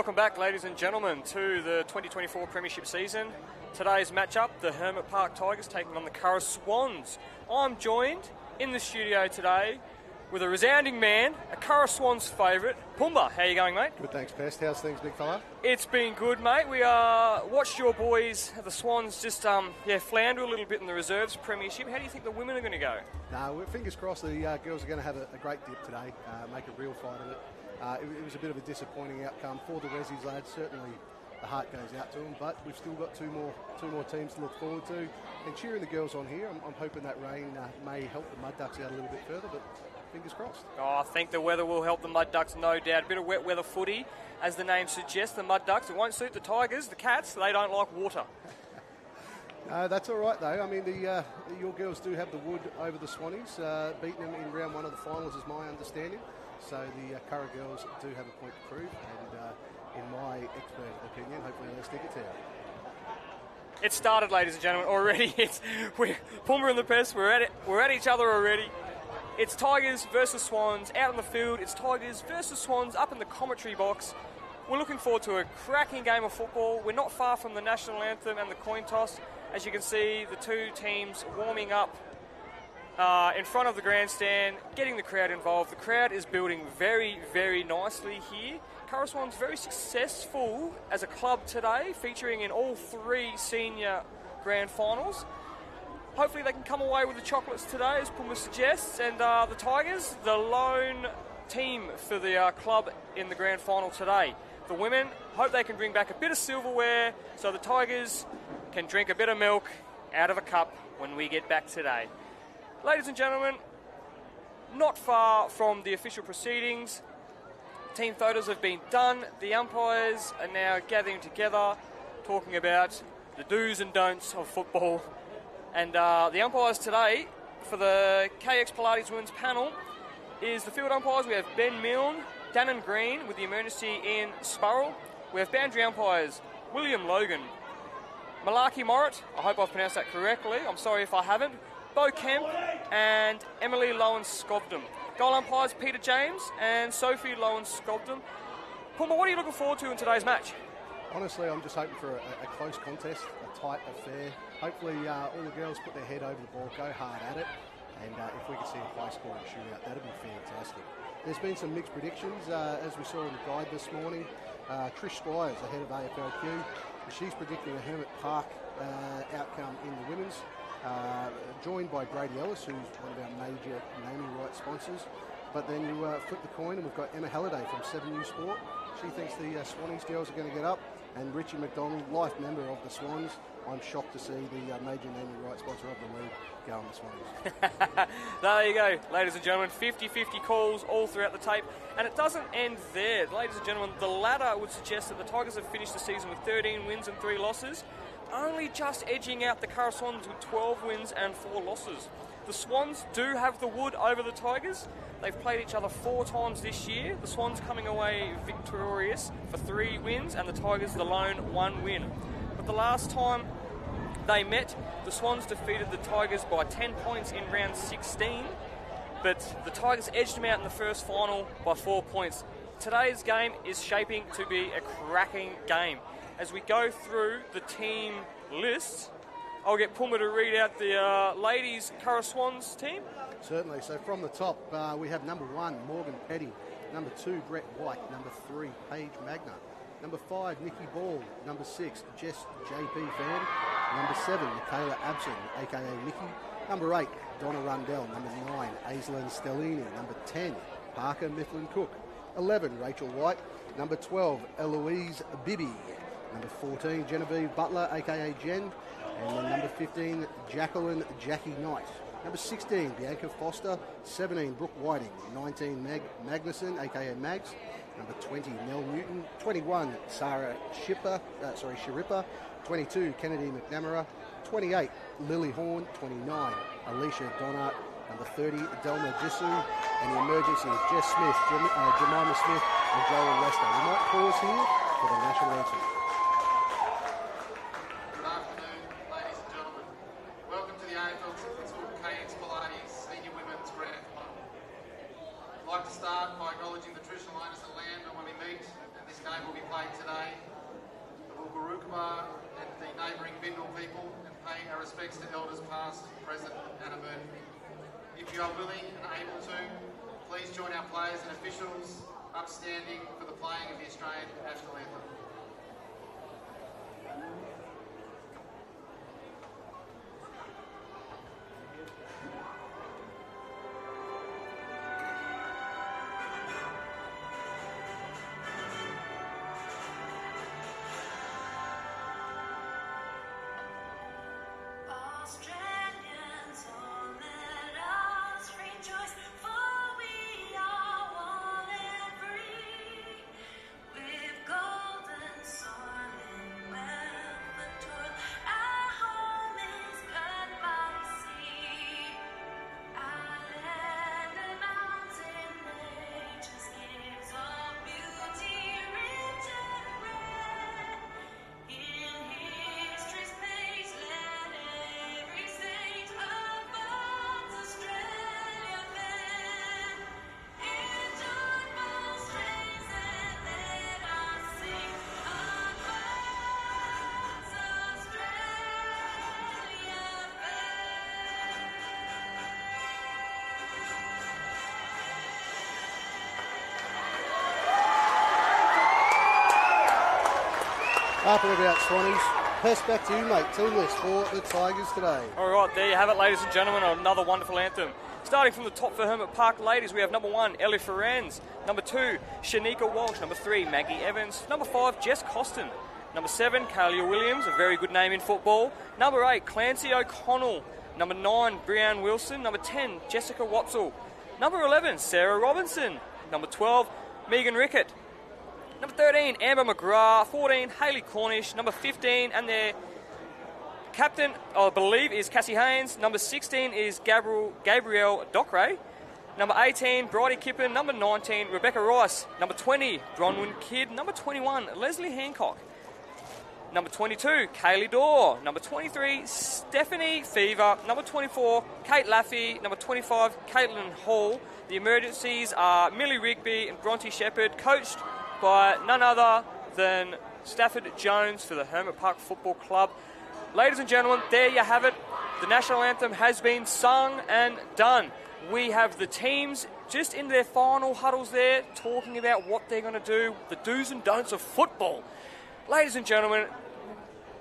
Welcome back, ladies and gentlemen, to the 2024 Premiership season. Today's matchup, the Hermit Park Tigers taking on the Curra Swanns. I'm joined in the studio today with a resounding man, a Curra Swanns favourite, Pumba. How you going, mate? Good, thanks, Pest. How's things, big fella? It's been good, mate. We watched your boys, the Swans, just flounder a little bit in the reserves Premiership. How do you think the women are going to go? No, fingers crossed the girls are going to have a great dip today, make a real fight of it. It was a bit of a disappointing outcome for the Wesleys lads. Certainly the heart goes out to them, but we've still got two more teams to look forward to. And cheering the girls on here, I'm hoping that rain may help the Mud Ducks out a little bit further, but fingers crossed. Oh, I think the weather will help the Mud Ducks, no doubt. A bit of wet weather footy, as the name suggests, the Mud Ducks. It won't suit the Tigers, the Cats, they don't like water. That's all right, though. I mean, your girls do have the wood over the Swannies, beating them in round one of the finals, is my understanding. So the Curra girls do have a point to prove, and in my expert opinion, hopefully they'll stick it to you. It started, ladies and gentlemen, already. Pumba and the Pest, we're at each other already. It's Tigers versus Swans out on the field. It's Tigers versus Swans up in the commentary box. We're looking forward to a cracking game of football. We're not far from the national anthem and the coin toss. As you can see, the two teams warming up in front of the grandstand, getting the crowd involved. The crowd is building very, very nicely here. Curra Swans very successful as a club today, featuring in all three senior grand finals. Hopefully they can come away with the chocolates today, as Pumba suggests. And the Tigers, the lone team for the club in the grand final today. The women hope they can bring back a bit of silverware so the Tigers can drink a bit of milk out of a cup when we get back today. Ladies and gentlemen, not far from the official proceedings, team photos have been done. The umpires are now gathering together, talking about the do's and don'ts of football. And the umpires today for the KX Pilates Women's panel is the field umpires. We have Ben Milne, Dannon Green with the emergency Ian Spurrell. We have boundary umpires William Logan, Malaki Morritt, I hope I've pronounced that correctly, I'm sorry if I haven't, Bo Kemp and Emily Lowen-Scobdom. Goal umpires Peter James and Sophie Lowen-Scobdom. Pumba, what are you looking forward to in today's match? Honestly, I'm just hoping for a close contest, a tight affair. Hopefully all the girls put their head over the ball, go hard at it, and if we can see a high-scoring shootout, that'd be fantastic. There's been some mixed predictions, as we saw in the guide this morning. Trish Squires, the head of AFLQ, she's predicting a Hermit Park outcome in the women's. Joined by Brady Ellis, who's one of our major naming rights sponsors. But then you flip the coin and we've got Emma Halliday from 7 News Sport. She thinks the Swannies girls are going to get up. And Richie McDonald, life member of the Swans. I'm shocked to see the major naming rights sponsor of the league go on the Swans. There you go, ladies and gentlemen. 50-50 calls all throughout the tape. And it doesn't end there. Ladies and gentlemen, the ladder would suggest that the Tigers have finished the season with 13 wins and 3 losses. Only just edging out the Curra Swans with 12 wins and 4 losses. The Swans do have the wood over the Tigers. They've played each other 4 times this year. The Swans coming away victorious for 3 wins and the Tigers the lone 1 win. But the last time they met, the Swans defeated the Tigers by 10 points in round 16. But the Tigers edged them out in the first final by 4 points. Today's game is shaping to be a cracking game. As we go through the team list, I'll get Pumba to read out the ladies' Curra Swans team. Certainly. So from the top, we have number 1, Morgan Petty. Number 2, Brett White. Number 3, Paige Magna. Number 5, Nikki Ball. Number 6, Jess JP Fan. Number 7, Michaela Abson, a.k.a. Nikki. Number 8, Donna Rundell. Number 9, Aislinn Stellini. Number 10, Parker Mifflin Cook. 11, Rachel White. Number 12, Eloise Bibby. Number 14, Genevieve Butler, a.k.a. Jen. And then number 15, Jacqueline Jackie Knight. Number 16, Bianca Foster. 17, Brooke Whiting. 19, Magnuson, a.k.a. Mags. Number 20, Mel Newton. 21, Sarah Shirippa. 22, Kennedy McNamara. 28, Lily Horn. 29, Alicia Donart. Number 30, Delma Jisoo. And the emergency is Jess Smith, Jemima Smith, and Joel Lester. We might pause here for the national anthem. Good afternoon, ladies and gentlemen. Welcome to the AFL KX Pilates Senior Women's Grand Final. I'd like to start by acknowledging the traditional owners of the land on where we meet and His game will be played today. The Wulgarukaba and the neighbouring Bindle people, and pay our respects to elders past, present and emerging. If you are willing and able to, please join our players and officials upstanding for the playing of the Australian National Anthem. Australians, oh, let us rejoice, for we are one and free, with golden soil and wealth and toil. Our home is cut by the sea, our land and mountain nature's gifts of beauty rich and rare. In history's page, let every saint of us Australia fair. In joyful strains, and let us sing of us Australia Up and about, Swannies. Pass back to you, mate. Team list for the Tigers today. All right, there you have it, ladies and gentlemen, another wonderful anthem. Starting from the top for Hermit Park ladies, we have number 1, Ellie Ferranz. Number 2, Shanika Walsh. Number 3, Maggie Evans. Number 5, Jess Costin. Number 7, Kalia Williams, a very good name in football. Number 8, Clancy O'Connell. Number 9, Brianne Wilson. Number 10, Jessica Watzel. Number 11, Sarah Robinson. Number 12, Megan Rickett. Number 13, Amber McGrath. 14, Hayley Cornish. Number 15, and their captain, I believe, is Cassie Haynes. Number 16 is Gabrielle Dockeray. Number 18, Bridie Kippen. Number 19, Rebecca Rice. Number 20, Bronwyn Kidd. Number 21, Leslie Hancock. Number 22, Kaylee Dorr. Number 23, Stephanie Fever. Number 24, Kate Laffey. Number 25, Caitlin Hall. The emergencies are Millie Rigby and Bronte Shepherd, coached by none other than Stafford Jones for the Hermit Park Football Club. Ladies and gentlemen, there you have it. The national anthem has been sung and done. We have the teams just in their final huddles there talking about what they're going to do, the do's and don'ts of football. Ladies and gentlemen,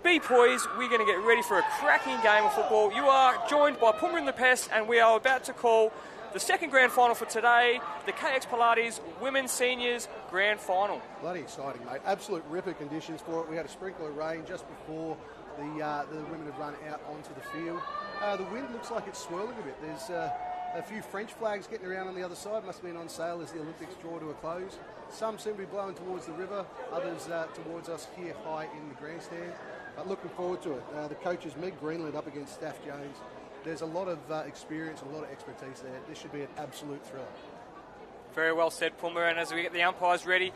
be poised. We're going to get ready for a cracking game of football. You are joined by Pumba and the Pest, and we are about to call the second grand final for today, the KX Pilates Women's Seniors Grand Final. Bloody exciting, mate. Absolute ripper conditions for it. We had a sprinkle of rain just before the women have run out onto the field. The wind looks like it's swirling a bit. There's a few French flags getting around on the other side. Must have been on sale as the Olympics draw to a close. Some seem to be blowing towards the river, others towards us here high in the grandstand. But looking forward to it. The coach is Meg Greenland up against Staff Jones. There's a lot of experience and a lot of expertise there. This should be an absolute thriller. Very well said, Pumba. And as we get the umpires ready,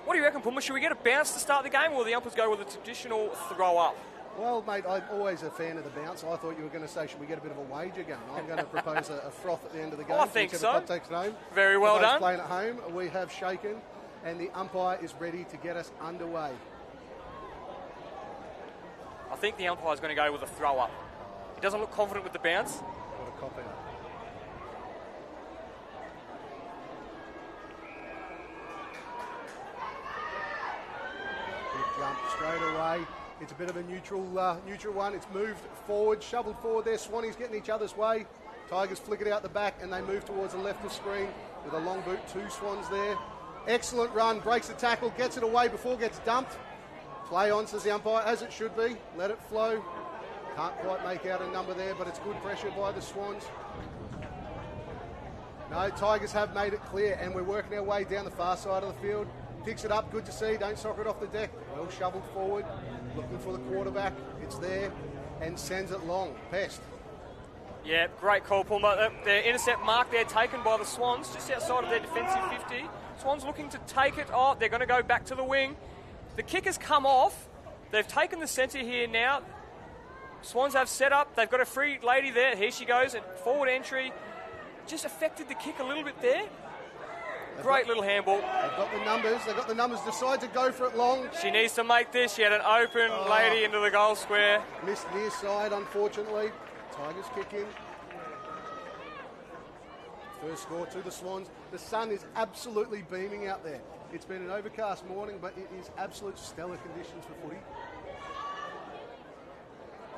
what do you reckon, Pumba? Should we get a bounce to start the game, or will the umpires go with a traditional throw-up? Well, mate, I'm always a fan of the bounce. I thought you were going to say, should we get a bit of a wager going? I'm going to propose a froth at the end of the game. I think so. Club takes it home. Very well For those done. playing at home, we have shaken, and the umpire is ready to get us underway. I think the umpire's going to go with a throw-up. He doesn't look confident with the bounce. What a cop out. Big jump straight away. It's a bit of a neutral one. It's moved forward, shoveled forward there. Swannies getting each other's way. Tigers flick it out the back, and they move towards the left of screen with a long boot. 2 Swans there. Excellent run. Breaks the tackle. Gets it away before it gets dumped. Play on, says the umpire, as it should be. Let it flow. Can't quite make out a number there, but it's good pressure by the Swans. No, Tigers have made it clear, and we're working our way down the far side of the field. Picks it up, good to see, don't soccer it off the deck. Well shoveled forward, looking for the quarterback. It's there, and sends it long. Pest. Yeah, great call, Pumba. The intercept mark there taken by the Swans, just outside of their defensive 50. Swans looking to take it. Oh, they're going to go back to the wing. The kick has come off. They've taken the centre here now. Swans have set up. They've got a free lady there. Here she goes. And forward entry. Just affected the kick a little bit there. Great little handball. They've got the numbers. They've got the numbers. Decide to go for it long. She needs to make this. She had an open lady into the goal square. Missed near side, unfortunately. Tigers kick in. First score to the Swans. The sun is absolutely beaming out there. It's been an overcast morning, but it is absolute stellar conditions for footy.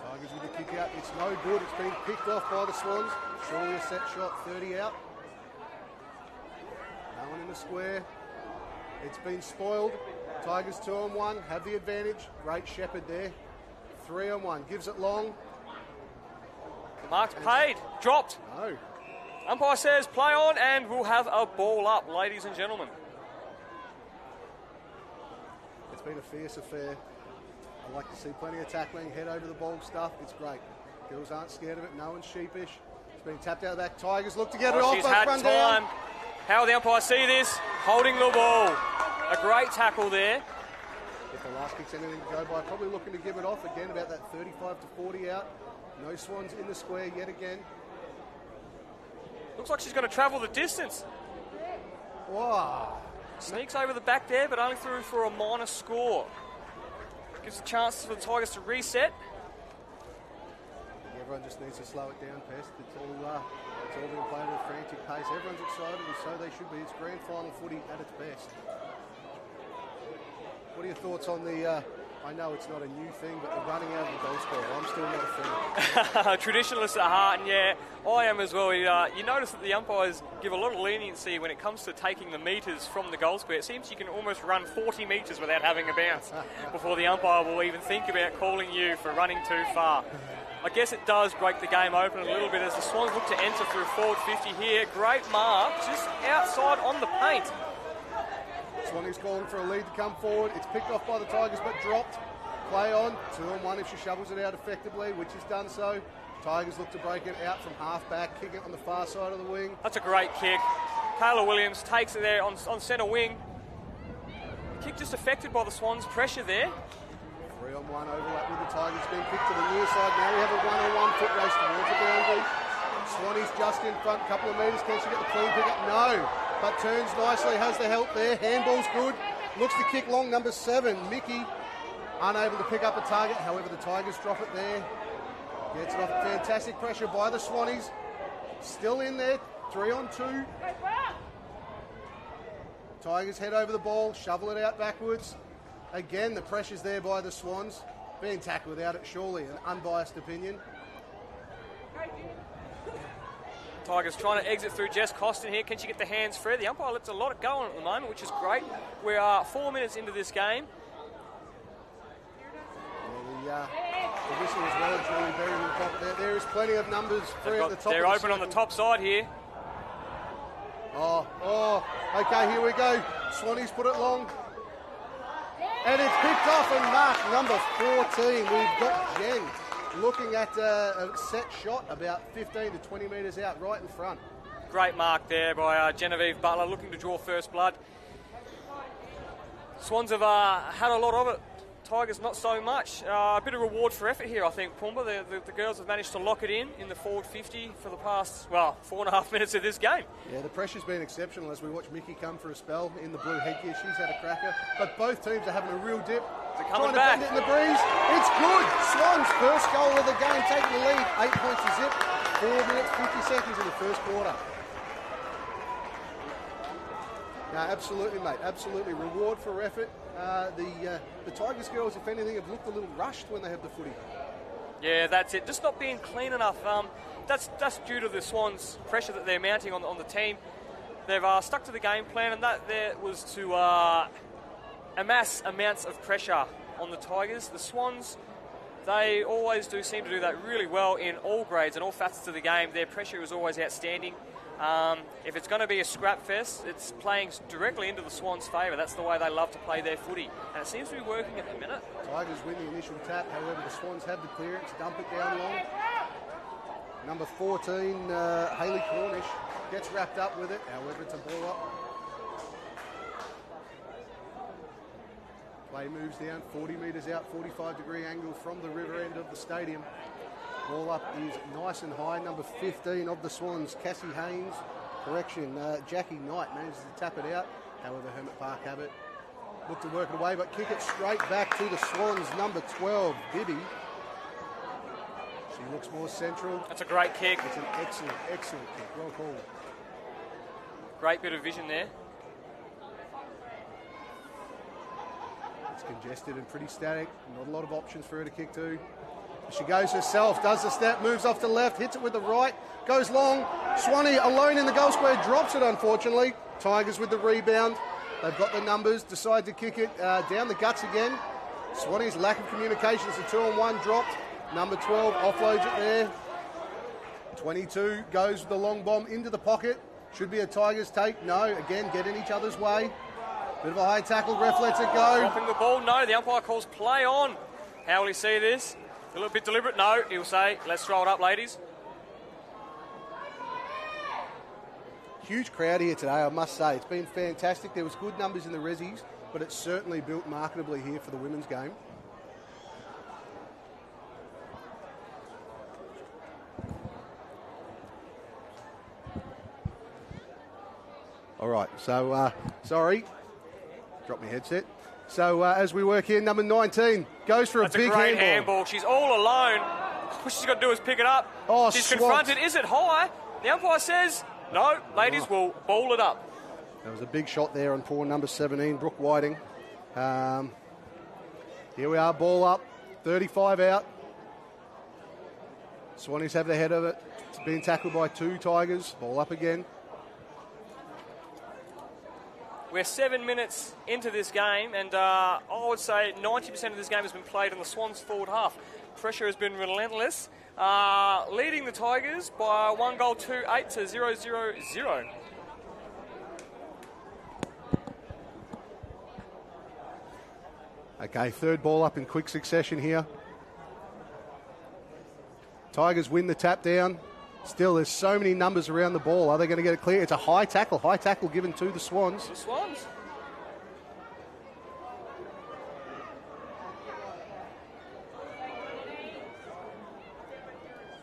Tigers with a kick out. It's no good. It's been picked off by the Swans. Surely a set shot, 30 out. No one in the square. It's been spoiled. Tigers 2-on-1, have the advantage. Great shepherd there. 3-on-1, gives it long. Mark's paid. Dropped. No. Umpire says play on and we'll have a ball up, ladies and gentlemen. It's been a fierce affair. I like to see plenty of tackling, head over the ball stuff. It's great. Girls aren't scared of it. No one's sheepish. It's been tapped out of the back. Tigers look to get it off. She's had run time. down. How will the umpire see this? Holding the ball. A great tackle there. If the last kick's anything to go by, probably looking to give it off again, about that 35 to 40 out. No Swans in the square yet again. Looks like she's going to travel the distance. Wow. Sneaks over the back there, but only through for a minor score. Gives a chance for the Tigers to reset. Everyone just needs to slow it down, Pest. It's all being played at a frantic pace. Everyone's excited, and so they should be. It's grand final footy at its best. What are your thoughts on the... I know it's not a new thing, but the running out of the goal square, I'm still not a fan. Traditionalist at heart, and yeah, I am as well. You notice that the umpires give a lot of leniency when it comes to taking the metres from the goal square. It seems you can almost run 40 metres without having a bounce before the umpire will even think about calling you for running too far. I guess it does break the game open a little bit as the Swans look to enter through forward 50 here. Great mark, just outside on the paint. Swanny's calling for a lead to come forward. It's picked off by the Tigers but dropped. Play on. 2-on-1 if she shovels it out effectively, which has done so. Tigers look to break it out from half back, kick it on the far side of the wing. That's a great kick. Kayla Williams takes it there on centre wing. Kick just affected by the Swans' pressure there. 3-on-1 overlap with the Tigers, being picked to the near side. Now we have a 1-on-1 foot race towards the boundary. Swanny's just in front, couple of metres. Can she get the clean pick up? No. But turns nicely, has the help there. Handball's good. Looks to kick long, number 7. Mickey unable to pick up a target. However, the Tigers drop it there. Gets it off. Fantastic pressure by the Swannies. Still in there. 3-on-2. Tigers head over the ball, shovel it out backwards. Again, the pressure's there by the Swans. Being tackled without it, surely. An unbiased opinion. Tigers trying to exit through Jess Costin here. Can she get the hands free? The umpire lets a lot go on at the moment, which is great. We are 4 minutes into this game. Yeah, the whistle as well, Julie Berry on the top there. There is plenty of numbers free at the top. They're open on the top side here. Okay, here we go. Swannies put it long. And it's picked off and marked, number 14. We've got Jen looking at a set shot about 15 to 20 metres out right in front. Great mark there by Genevieve Butler, looking to draw first blood. Swans have had a lot of it. Tigers not so much. A bit of reward for effort here, I think, Pumba. The girls have managed to lock it in the forward 50 for the past, 4.5 minutes of this game. Yeah, the pressure's been exceptional as we watch Mickey come for a spell in the blue headgear. She's had a cracker. But both teams are having a real dip. They're coming back. Trying to bend it in the breeze. It's good. Swans first goal of the game, taking the lead. 8 points to zip. 4 minutes, 50 seconds in the first quarter. No, absolutely, mate. Absolutely. Reward for effort. The Tigers girls, if anything, have looked a little rushed when they have the footy. Yeah, that's it. Just not being clean enough. That's due to the Swans' pressure that they're mounting on the team. They've stuck to the game plan, and that there was to amass amounts of pressure on the Tigers. The Swans, they always do seem to do that really well in all grades and all facets of the game. Their pressure is always outstanding. If it's going to be a scrap fest, it's playing directly into the Swans' favour. That's the way they love to play their footy, and it seems to be working at the minute. Tigers win the initial tap, however the Swans have the clearance, dump it down long. Number 14, Hayley Cornish, gets wrapped up with it, however it's a ball up. Play moves down, 40 metres out, 45-degree angle from the river end of the stadium. Ball up is nice and high. Number 15 of the Swans, Cassie Haynes, Correction, Jackie Knight manages to tap it out. However, Hermit Park have it. Look to work it away, but kick it straight back to the Swans. Number 12, Bibby. She looks more central. That's a great kick. It's an excellent, excellent kick. Well called. Great bit of vision there. It's congested and pretty static. Not a lot of options for her to kick to. She goes herself, does the step, moves off to left, hits it with the right, goes long. Swanee alone in the goal square, drops it unfortunately. Tigers with the rebound. They've got the numbers, decide to kick it down the guts again. Swanee's lack of communication, it's a 2-on-1 dropped. Number 12 offloads it there. 22 goes with the long bomb into the pocket. Should be a Tigers take. No, again, get in each other's way. Bit of a high tackle, ref lets it go. Dropping the ball, no, the umpire calls play on. How will he see this? A little bit deliberate, no, he'll say, let's throw it up, ladies. Huge crowd here today, I must say. It's been fantastic. There was good numbers in the resis, but it's certainly built marketably here for the women's game. All right, so, sorry, dropped my headset. So as we work here, number 19 goes for That's a big a great handball. handball. She's all alone. What she's got to do is pick it up. Oh, she's swamped. confronted. Is it high? The umpire says, no, ladies, will ball it up. That was a big shot there on poor number 17, Brooke Whiting. Here we are, ball up, 35 out. Swannies have the head of it. It's being tackled by two Tigers. Ball up again. We're 7 minutes into this game, and I would say 90% of this game has been played in the Swans' forward half. Pressure has been relentless, leading the Tigers by 1 goal, 2-8 to 0-0-0. Okay, third ball up in quick succession here. Tigers win the tap down. Still, there's so many numbers around the ball. Are they going to get it clear? It's a high tackle given to the Swans. The Swans.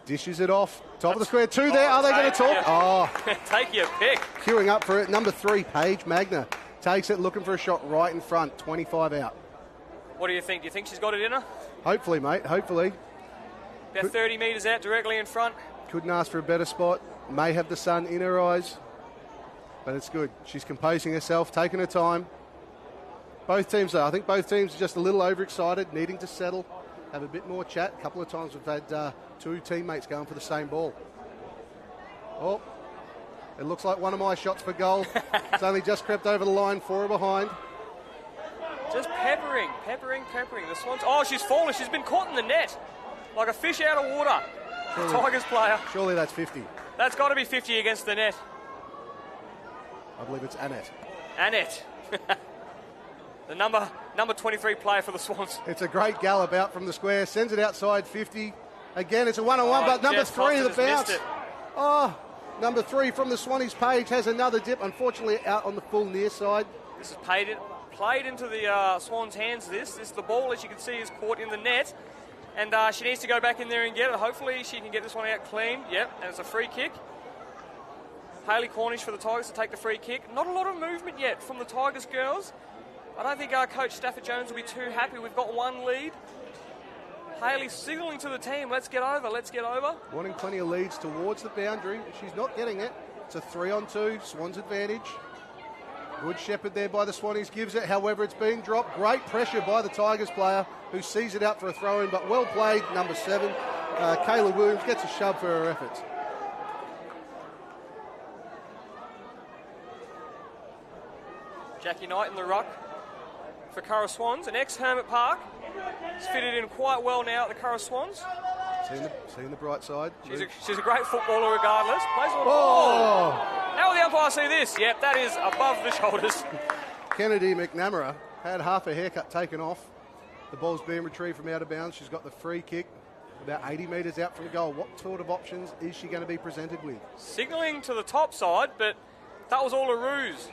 Dishes it off. Top of the square, two there. Are they going to talk? Oh, Take your pick. queuing up for it. Number 3, Paige Magna. Takes it, looking for a shot right in front. 25 out. What do you think? Do you think she's got it in her? Hopefully, mate. Hopefully. About 30 metres out, directly in front. Couldn't ask for a better spot. May have the sun in her eyes. But it's good. She's composing herself, taking her time. Both teams, though, I think both teams are just a little overexcited, needing to settle, have a bit more chat. A couple of times we've had two teammates going for the same ball. Oh, it looks like one of my shots for goal. It's only just crept over the line, 4 behind. Just peppering. The Swans. Oh, she's fallen. She's been caught in the net. Like a fish out of water. Surely, Tigers player. Surely that's 50. That's got to be 50 against the net. I believe it's Annette. Annette. The number 23 player for the Swans. It's a great gallop out from the square. Sends it outside 50. Again, it's a one-on-one, but number Jess 3, the Costa has bounce. missed it. Oh, number 3 from the Swannies Page has another dip. Unfortunately, out on the full near side. This is played into the Swans' hands. This the ball, as you can see, is caught in the net. And she needs to go back in there and get it. Hopefully she can get this one out clean. Yep, and it's a free kick. Hayley Cornish for the Tigers to take the free kick. Not a lot of movement yet from the Tigers girls. I don't think our coach Stafford Jones will be too happy. We've got one lead. Hayley signalling to the team, let's get over. Wanting plenty of leads towards the boundary. She's not getting it. It's a 3-on-2, Swans advantage. Good shepherd there by the Swannies, gives it. However, it's been dropped. Great pressure by the Tigers player who sees it out for a throw-in, but well played, number 7. Kayla Williams gets a shove for her efforts. Jackie Knight in the ruck for Curra Swans. An ex-Hermit Park. It's fitted in quite well now at the Curra Swans. Seeing the bright side. She's a great footballer regardless. Plays on the ball. How will the umpire see this? Yep, that is above the shoulders. Kennedy McNamara had half a haircut taken off. The ball's being retrieved from out of bounds. She's got the free kick about 80 metres out from goal. What sort of options is she going to be presented with? Signalling to the top side, but that was all a ruse.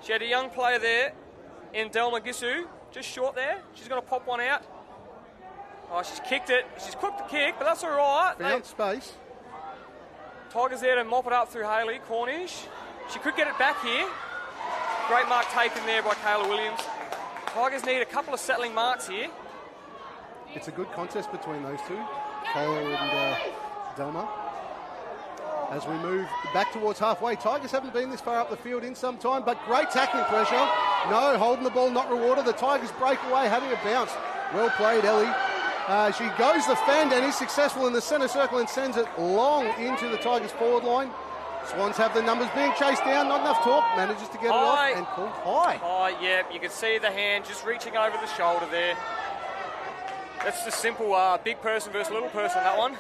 She had a young player there in Delma Gisu, just short there. She's going to pop one out. Oh, she's kicked it. She's cooked the kick, but that's all right. Found space. Tigers there to mop it up through Haley. Cornish. She could get it back here. Great mark taken there by Kayla Williams. Tigers need a couple of settling marks here. It's a good contest between those two, Kayla and Delma. As we move back towards halfway, Tigers haven't been this far up the field in some time, but great tackling pressure. No, holding the ball, not rewarded. The Tigers break away, having a bounce. Well played, Ellie. She goes the fend and is successful in the centre circle and sends it long into the Tigers forward line. Swans have the numbers, being chased down, not enough talk, manages to get it off and called high. Oh, yeah, you can see the hand just reaching over the shoulder there. That's just simple big person versus little person, that one.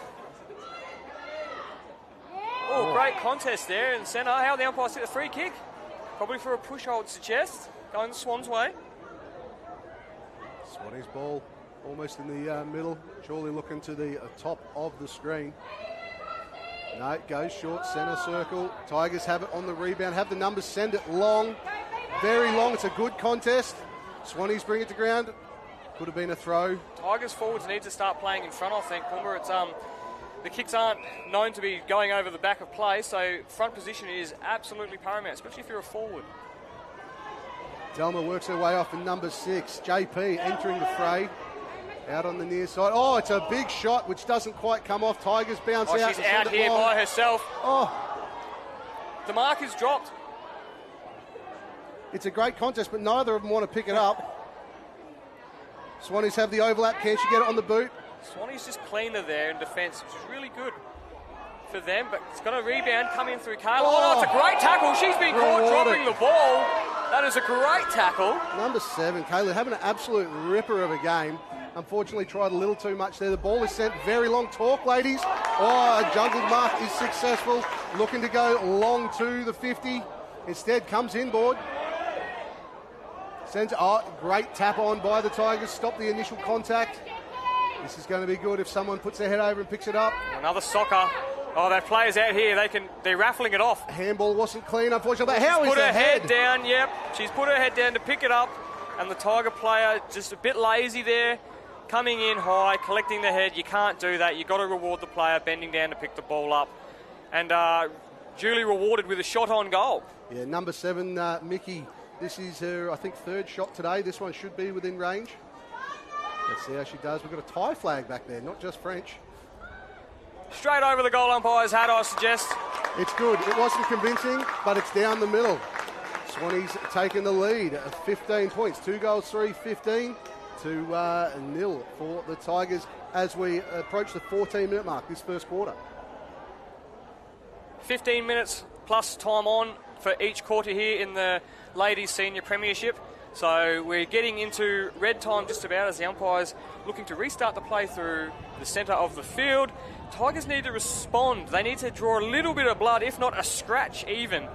Oh, great contest there in the centre. How the umpires hit the free kick? Probably for a push, I would suggest. Going the Swans' way. Swanny's ball almost in the middle. Surely looking to the top of the screen. No, it goes short, centre circle. Tigers have it on the rebound, have the numbers, send it long. Very long. It's a good contest. Swannies bring it to ground. Could have been a throw. Tigers forwards need to start playing in front, I think. Pumba, it's the kicks aren't known to be going over the back of play, so front position is absolutely paramount, especially if you're a forward. Delma works her way off in number 6. JP entering the fray. Out on the near side. Oh, it's a big shot which doesn't quite come off. Tigers bounce out. She's out here by herself. Oh. The mark is dropped. It's a great contest, but neither of them want to pick it up. Swannies have the overlap. Can she get it on the boot? Swannies just cleaner there in defence, which is really good for them, but it's got a rebound coming through Kayla. Oh, no, it's a great tackle. She's been caught dropping the ball. That is a great tackle. Number 7, Kayla, having an absolute ripper of a game. Unfortunately, tried a little too much there. The ball is sent very long. Talk, ladies. Oh, a juggled mark is successful. Looking to go long to the 50. Instead, comes inboard. Sends, great tap on by the Tigers. Stop the initial contact. This is going to be good if someone puts their head over and picks it up. Another soccer. Oh, their players out here, they're raffling it off. Handball wasn't clean, unfortunately. But how is put the her head down, yep. She's put her head down to pick it up. And the Tiger player just a bit lazy there. Coming in high, collecting the head. You can't do that. You've got to reward the player bending down to pick the ball up. And duly rewarded with a shot on goal. Yeah, number 7, Mickey. This is her, I think, 3rd shot today. This one should be within range. Let's see how she does. We've got a tie flag back there, not just French. Straight over the goal umpire's hat, I suggest. It's good. It wasn't convincing, but it's down the middle. Swannies taking the lead at 15 points. 2 goals, 3, 15 to 0 for the Tigers as we approach the 14-minute mark this first quarter. 15 minutes plus time on for each quarter here in the Ladies Senior Premiership. So we're getting into red time just about as the umpire's looking to restart the play through the centre of the field. Tigers need to respond. They need to draw a little bit of blood, if not a scratch even,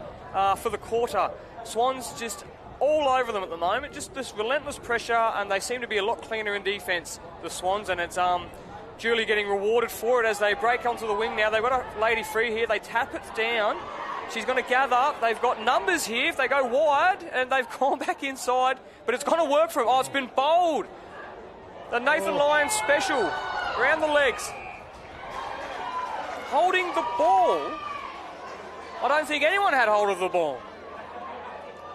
for the quarter. Swans just all over them at the moment, just this relentless pressure, and they seem to be a lot cleaner in defence, the Swans, and it's duly getting rewarded for it as they break onto the wing now. They've got a lady free here. They tap it down. She's going to gather. They've got numbers here if they go wide, and they've gone back inside, but it's going to work for them. Oh, it's been bowled. The Nathan Lyons special around the legs. Holding the ball. I don't think anyone had hold of the ball.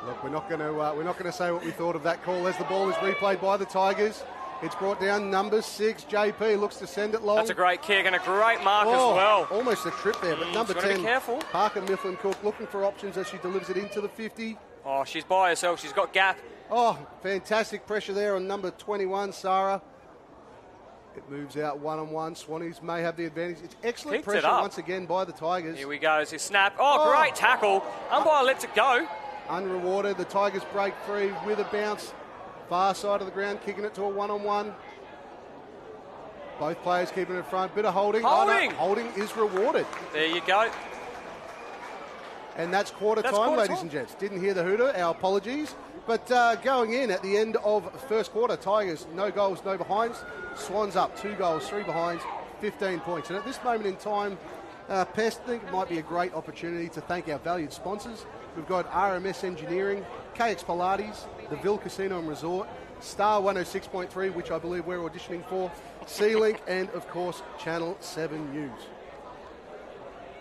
Look, we're not going to say what we thought of that call as the ball is replayed by the Tigers. It's brought down number 6. JP looks to send it long. That's a great kick and a great mark as well. Almost a trip there, but number 10, be careful. Parker Mifflin-Cook, looking for options as she delivers it into the 50. Oh, she's by herself. She's got gap. Oh, fantastic pressure there on number 21, Sarah. It moves out one-on-one. Swannies may have the advantage. It's excellent pressure once again by the Tigers. Here we go. It's a snap. Oh, great tackle. Umpire lets it go. Unrewarded. The Tigers break free with a bounce. Far side of the ground, kicking it to a one-on-one. Both players keeping it in front. Bit of holding. Holding. Holding is rewarded. There you go. And that's quarter time, ladies and gents. Didn't hear the hooter. Our apologies. But going in at the end of first quarter, Tigers, no goals, no behinds. Swans up, 2 goals, 3 behinds, 15 points. And at this moment in time, Pest, I think it might be a great opportunity to thank our valued sponsors. We've got RMS Engineering, KX Pilates, the Ville Casino and Resort, Star 106.3, which I believe we're auditioning for, C-Link, and, of course, Channel 7 News.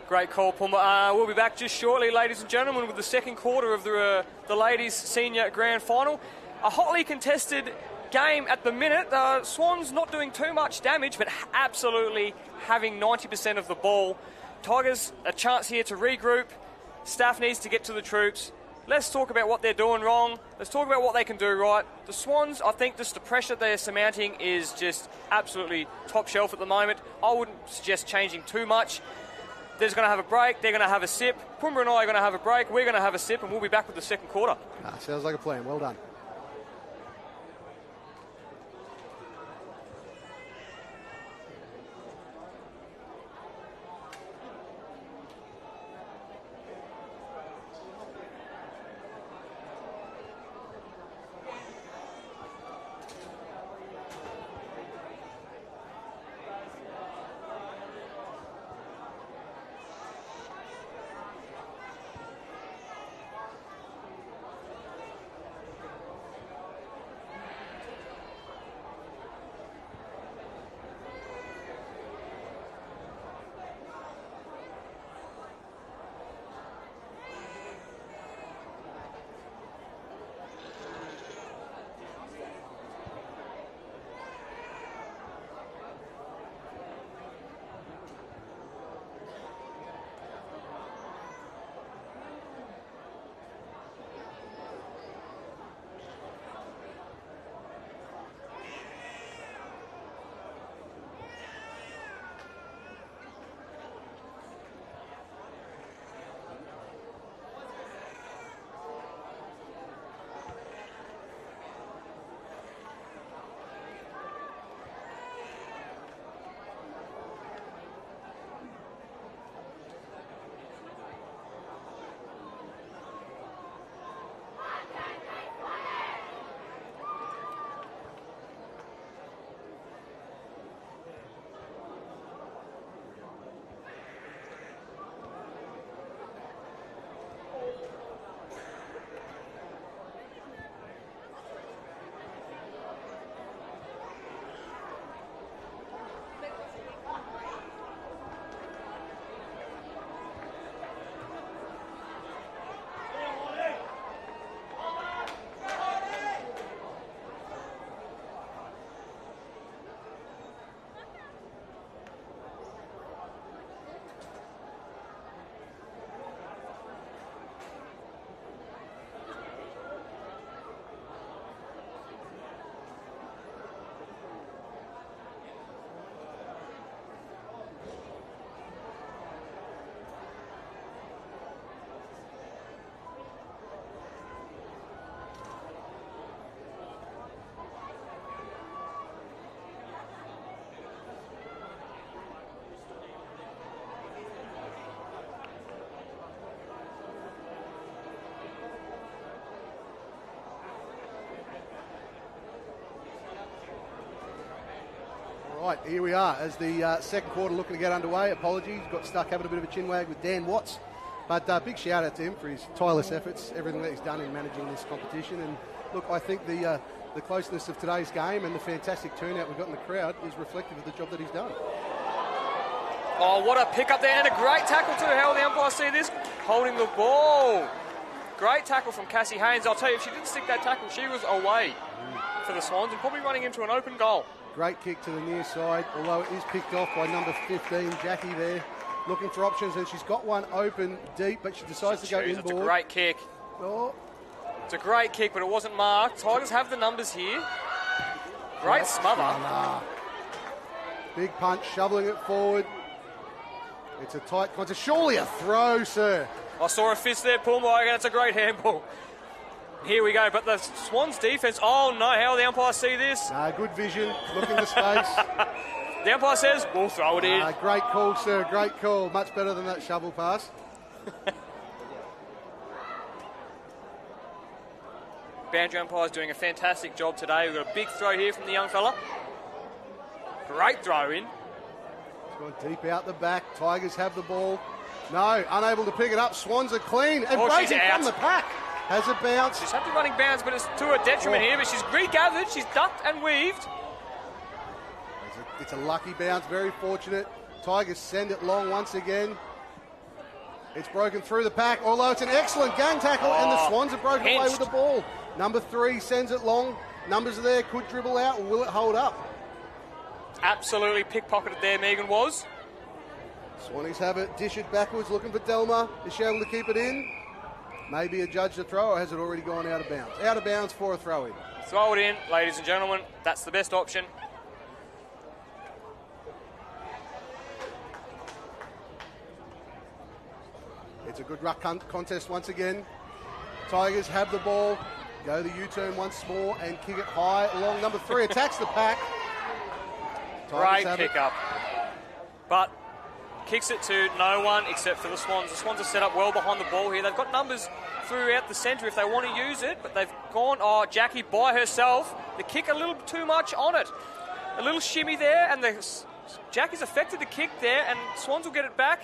Great call, Pumba. We'll be back just shortly, ladies and gentlemen, with the second quarter of the ladies' senior grand final. A hotly contested game at the minute. Swans not doing too much damage, but absolutely having 90% of the ball. Tigers, a chance here to regroup. Staff needs to get to the troops. Let's talk about what they're doing wrong. Let's talk about what they can do right. The Swans, I think just the pressure they're surmounting is just absolutely top shelf at the moment. I wouldn't suggest changing too much. They're going to have a break. They're going to have a sip. Pumba and I are going to have a break. We're going to have a sip, and we'll be back with the second quarter. Sounds like a plan. Well done. Right, here we are as the second quarter looking to get underway. Apologies, got stuck having a bit of a chin wag with Dan Watts. But big shout out to him for his tireless efforts, everything that he's done in managing this competition. And look, I think the closeness of today's game and the fantastic turnout we've got in the crowd is reflective of the job that he's done. Oh, what a pick up there, and a great tackle too. How will the umpire see this? Holding the ball. Great tackle from Cassie Haynes. I'll tell you, if she didn't stick that tackle, she was away for the Swans and probably running into an open goal. Great kick to the near side, although it is picked off by number 15, Jackie there, looking for options, and she's got one open deep, but she decides to go inboard. It's a great kick. Oh. It's a great kick, but it wasn't marked. Tigers have the numbers here. Great smother. Big punch, shoveling it forward. It's a tight contest. Surely a throw, sir. I saw a fist there, Pumba, and it's a great handball. Here we go, but the Swans defence, oh no, how will the umpire see this? Good vision, look in the space. The umpire says, we'll throw it in. Great call, sir, great call. Much better than that shovel pass. Boundary umpire's doing a fantastic job today. We've got a big throw here from the young fella. Great throw in. It's gone deep out the back. Tigers have the ball. No, unable to pick it up. Swans are clean and breaking from the pack. Has a bounce. She's had the running bounce, but it's to her detriment here. But she's regathered. She's ducked and weaved. It's a lucky bounce. Very fortunate. Tigers send it long once again. It's broken through the pack, although it's an excellent gang tackle, and the Swans have broken away with the ball. Number 3 sends it long. Numbers are there, could dribble out, or will it hold up? Absolutely pickpocketed there, Megan was. Swannies have it, dish it backwards, looking for Delma. Is she able to keep it in? Maybe adjudged a throw, or has it already gone out of bounds? Out of bounds for a throw-in. Throw it in, ladies and gentlemen. That's the best option. It's a good ruck contest once again. Tigers have the ball, go the U-turn once more and kick it high along. Number 3 attacks the pack. Great pick up. But kicks it to no one except for the Swans. The Swans are set up well behind the ball here. They've got numbers throughout the centre if they want to use it, but they've gone, Jackie by herself. The kick a little too much on it. A little shimmy there, and Jackie's affected the kick there, and Swans will get it back.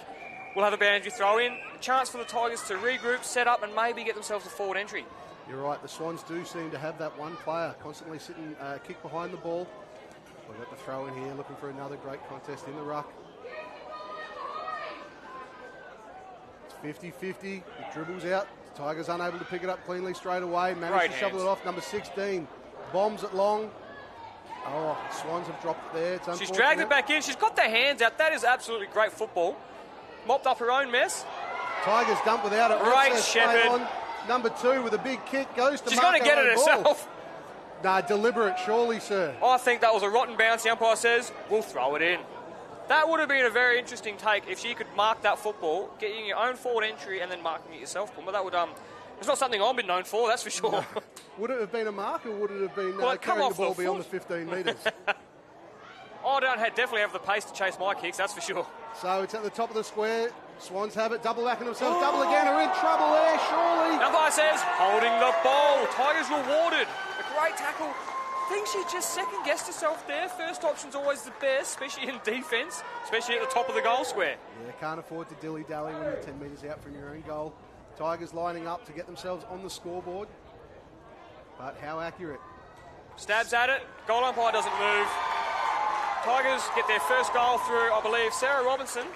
We'll have a boundary throw in. A chance for the Tigers to regroup, set up, and maybe get themselves a forward entry. You're right, the Swans do seem to have that one player constantly sitting kick behind the ball. We've got the throw in here, looking for another great contest in the ruck. It's 50-50, it dribbles out. The Tigers unable to pick it up cleanly straight away. Managed to shovel it off. Number 16 bombs it long. Oh, Swans have dropped it there. It's unfortunate. She's dragged it back in. She's got their hands out. That is absolutely great football. Mopped up her own mess. Tigers dump without it. Great Shepherd. Number 2 with a big kick goes to She's going to get it herself. Nah, deliberate, surely, sir. I think that was a rotten bounce. The umpire says, we'll throw it in. That would have been a very interesting take if she could mark that football, getting your own forward entry and then marking it yourself. But that would, it's not something I've been known for, that's for sure. No. Would it have been a mark, or would it have been carrying the ball beyond the 15 metres? I don't definitely have the pace to chase my kicks, that's for sure. So it's at the top of the square. Swans have it, double backing themselves, double again, are in trouble there, surely. Umpire says, holding the ball. Tigers rewarded. A great tackle. I think she just second-guessed herself there. First option's always the best, especially in defence, especially at the top of the goal square. Yeah, can't afford to dilly-dally when you're 10 metres out from your own goal. Tigers lining up to get themselves on the scoreboard. But how accurate? Stabs at it. Goal umpire doesn't move. Tigers get their first goal through, I believe, Sarah Robinson.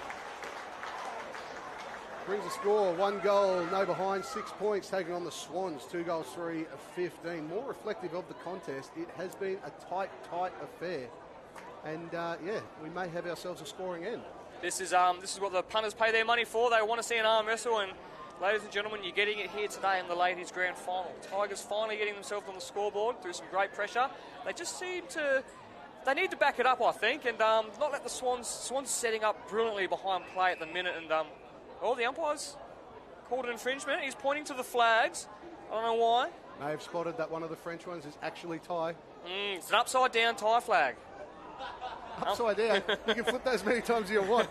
Brings a score, 1 goal, no behind, 6 points, taking on the Swans, 2 goals, 3 of 15. More reflective of the contest, it has been a tight affair. And we may have ourselves a scoring end. This is what the punters pay their money for. They want to see an arm wrestle, and ladies and gentlemen, you're getting it here today in the ladies' grand final. Tigers finally getting themselves on the scoreboard through some great pressure. They just seem to... They need to back it up, I think, and not let the Swans setting up brilliantly behind play at the minute, and the umpire's called an infringement. He's pointing to the flags. I don't know why. May have spotted that one of the French ones is actually tie. It's an upside-down tie flag. Upside down? You can flip that as many times as you want.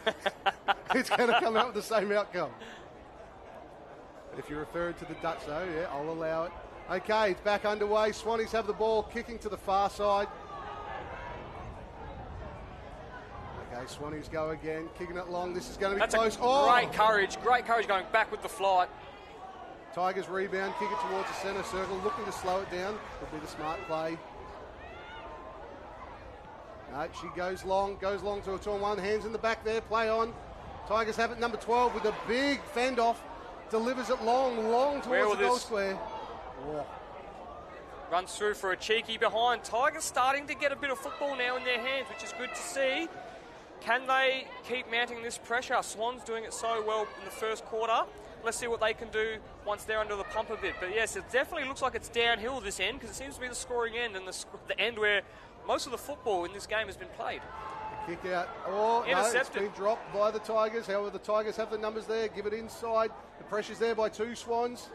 It's going to come out with the same outcome. If you refer to the Dutch, though, yeah, I'll allow it. Okay, it's back underway. Swannies have the ball, kicking to the far side. Okay, Swannies go again, kicking it long. This is going to be close. Great courage going back with the flight. Tigers rebound, kick it towards the centre circle, looking to slow it down. Could be the smart play. No, she goes long to a 2-on-1. Hands in the back there, play on. Tigers have it, number 12 with a big fend off. Delivers it long towards the goal square. Oh. Runs through for a cheeky behind. Tigers starting to get a bit of football now in their hands, which is good to see. Can they keep mounting this pressure? Swans doing it so well in the first quarter. Let's see what they can do once they're under the pump a bit. But yes, it definitely looks like it's downhill this end, because it seems to be the scoring end and the end where most of the football in this game has been played. The kick out. Oh, intercepted. No, it's been dropped by the Tigers. However, the Tigers have the numbers there. Give it inside. The pressure's there by 2 Swans.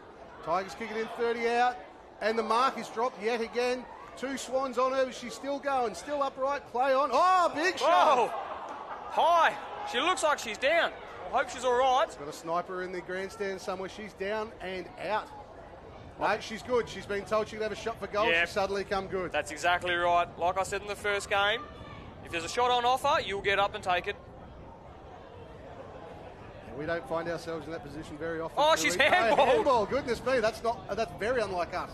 Tigers kick it in, 30 out. And the mark is dropped yet again. 2 Swans on her, but she's still going. Still upright. Play on. Oh, big shot. Whoa. High. She looks like she's down. I hope she's all right. Got a sniper in the grandstand somewhere. She's down and out. No, she's good. She's been told she can have a shot for goal. Yep. She's suddenly come good. That's exactly right. Like I said in the first game, if there's a shot on offer, you'll get up and take it. And we don't find ourselves in that position very often. Oh, she's handballed. Handball. Goodness me, that's very unlike us.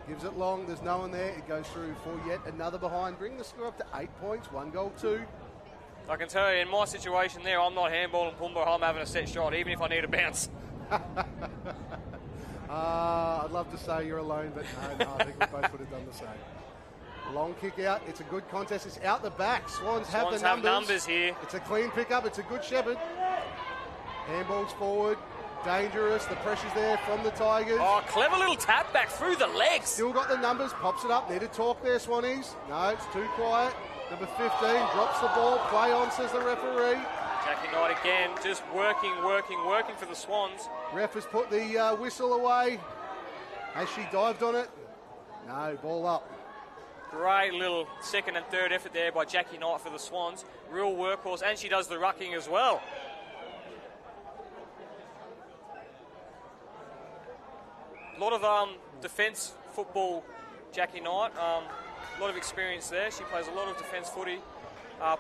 Gives it long. There's no one there. It goes through for yet another behind. Bring the score up to 8 points. 1 goal, 2. I can tell you, in my situation there, I'm not handballing Pumba, I'm having a set shot, even if I need a bounce. I'd love to say you're alone, but no, I think we both would have done the same. Long kick out. It's a good contest. It's out the back. Swans have the numbers here. It's a clean pickup. It's a good shepherd. Handballs forward. Dangerous. The pressure's there from the Tigers. Oh, clever little tap back through the legs. Still got the numbers. Pops it up. Need to talk there, Swannies. No, it's too quiet. Number 15 drops the ball. Play on, says the referee. Jackie Knight again, just working for the Swans. Ref has put the whistle away. Has she dived on it? No, ball up. Great little second and third effort there by Jackie Knight for the Swans. Real workhorse, and she does the rucking as well. A lot of defence football, Jackie Knight. A lot of experience there. She plays a lot of defence footy.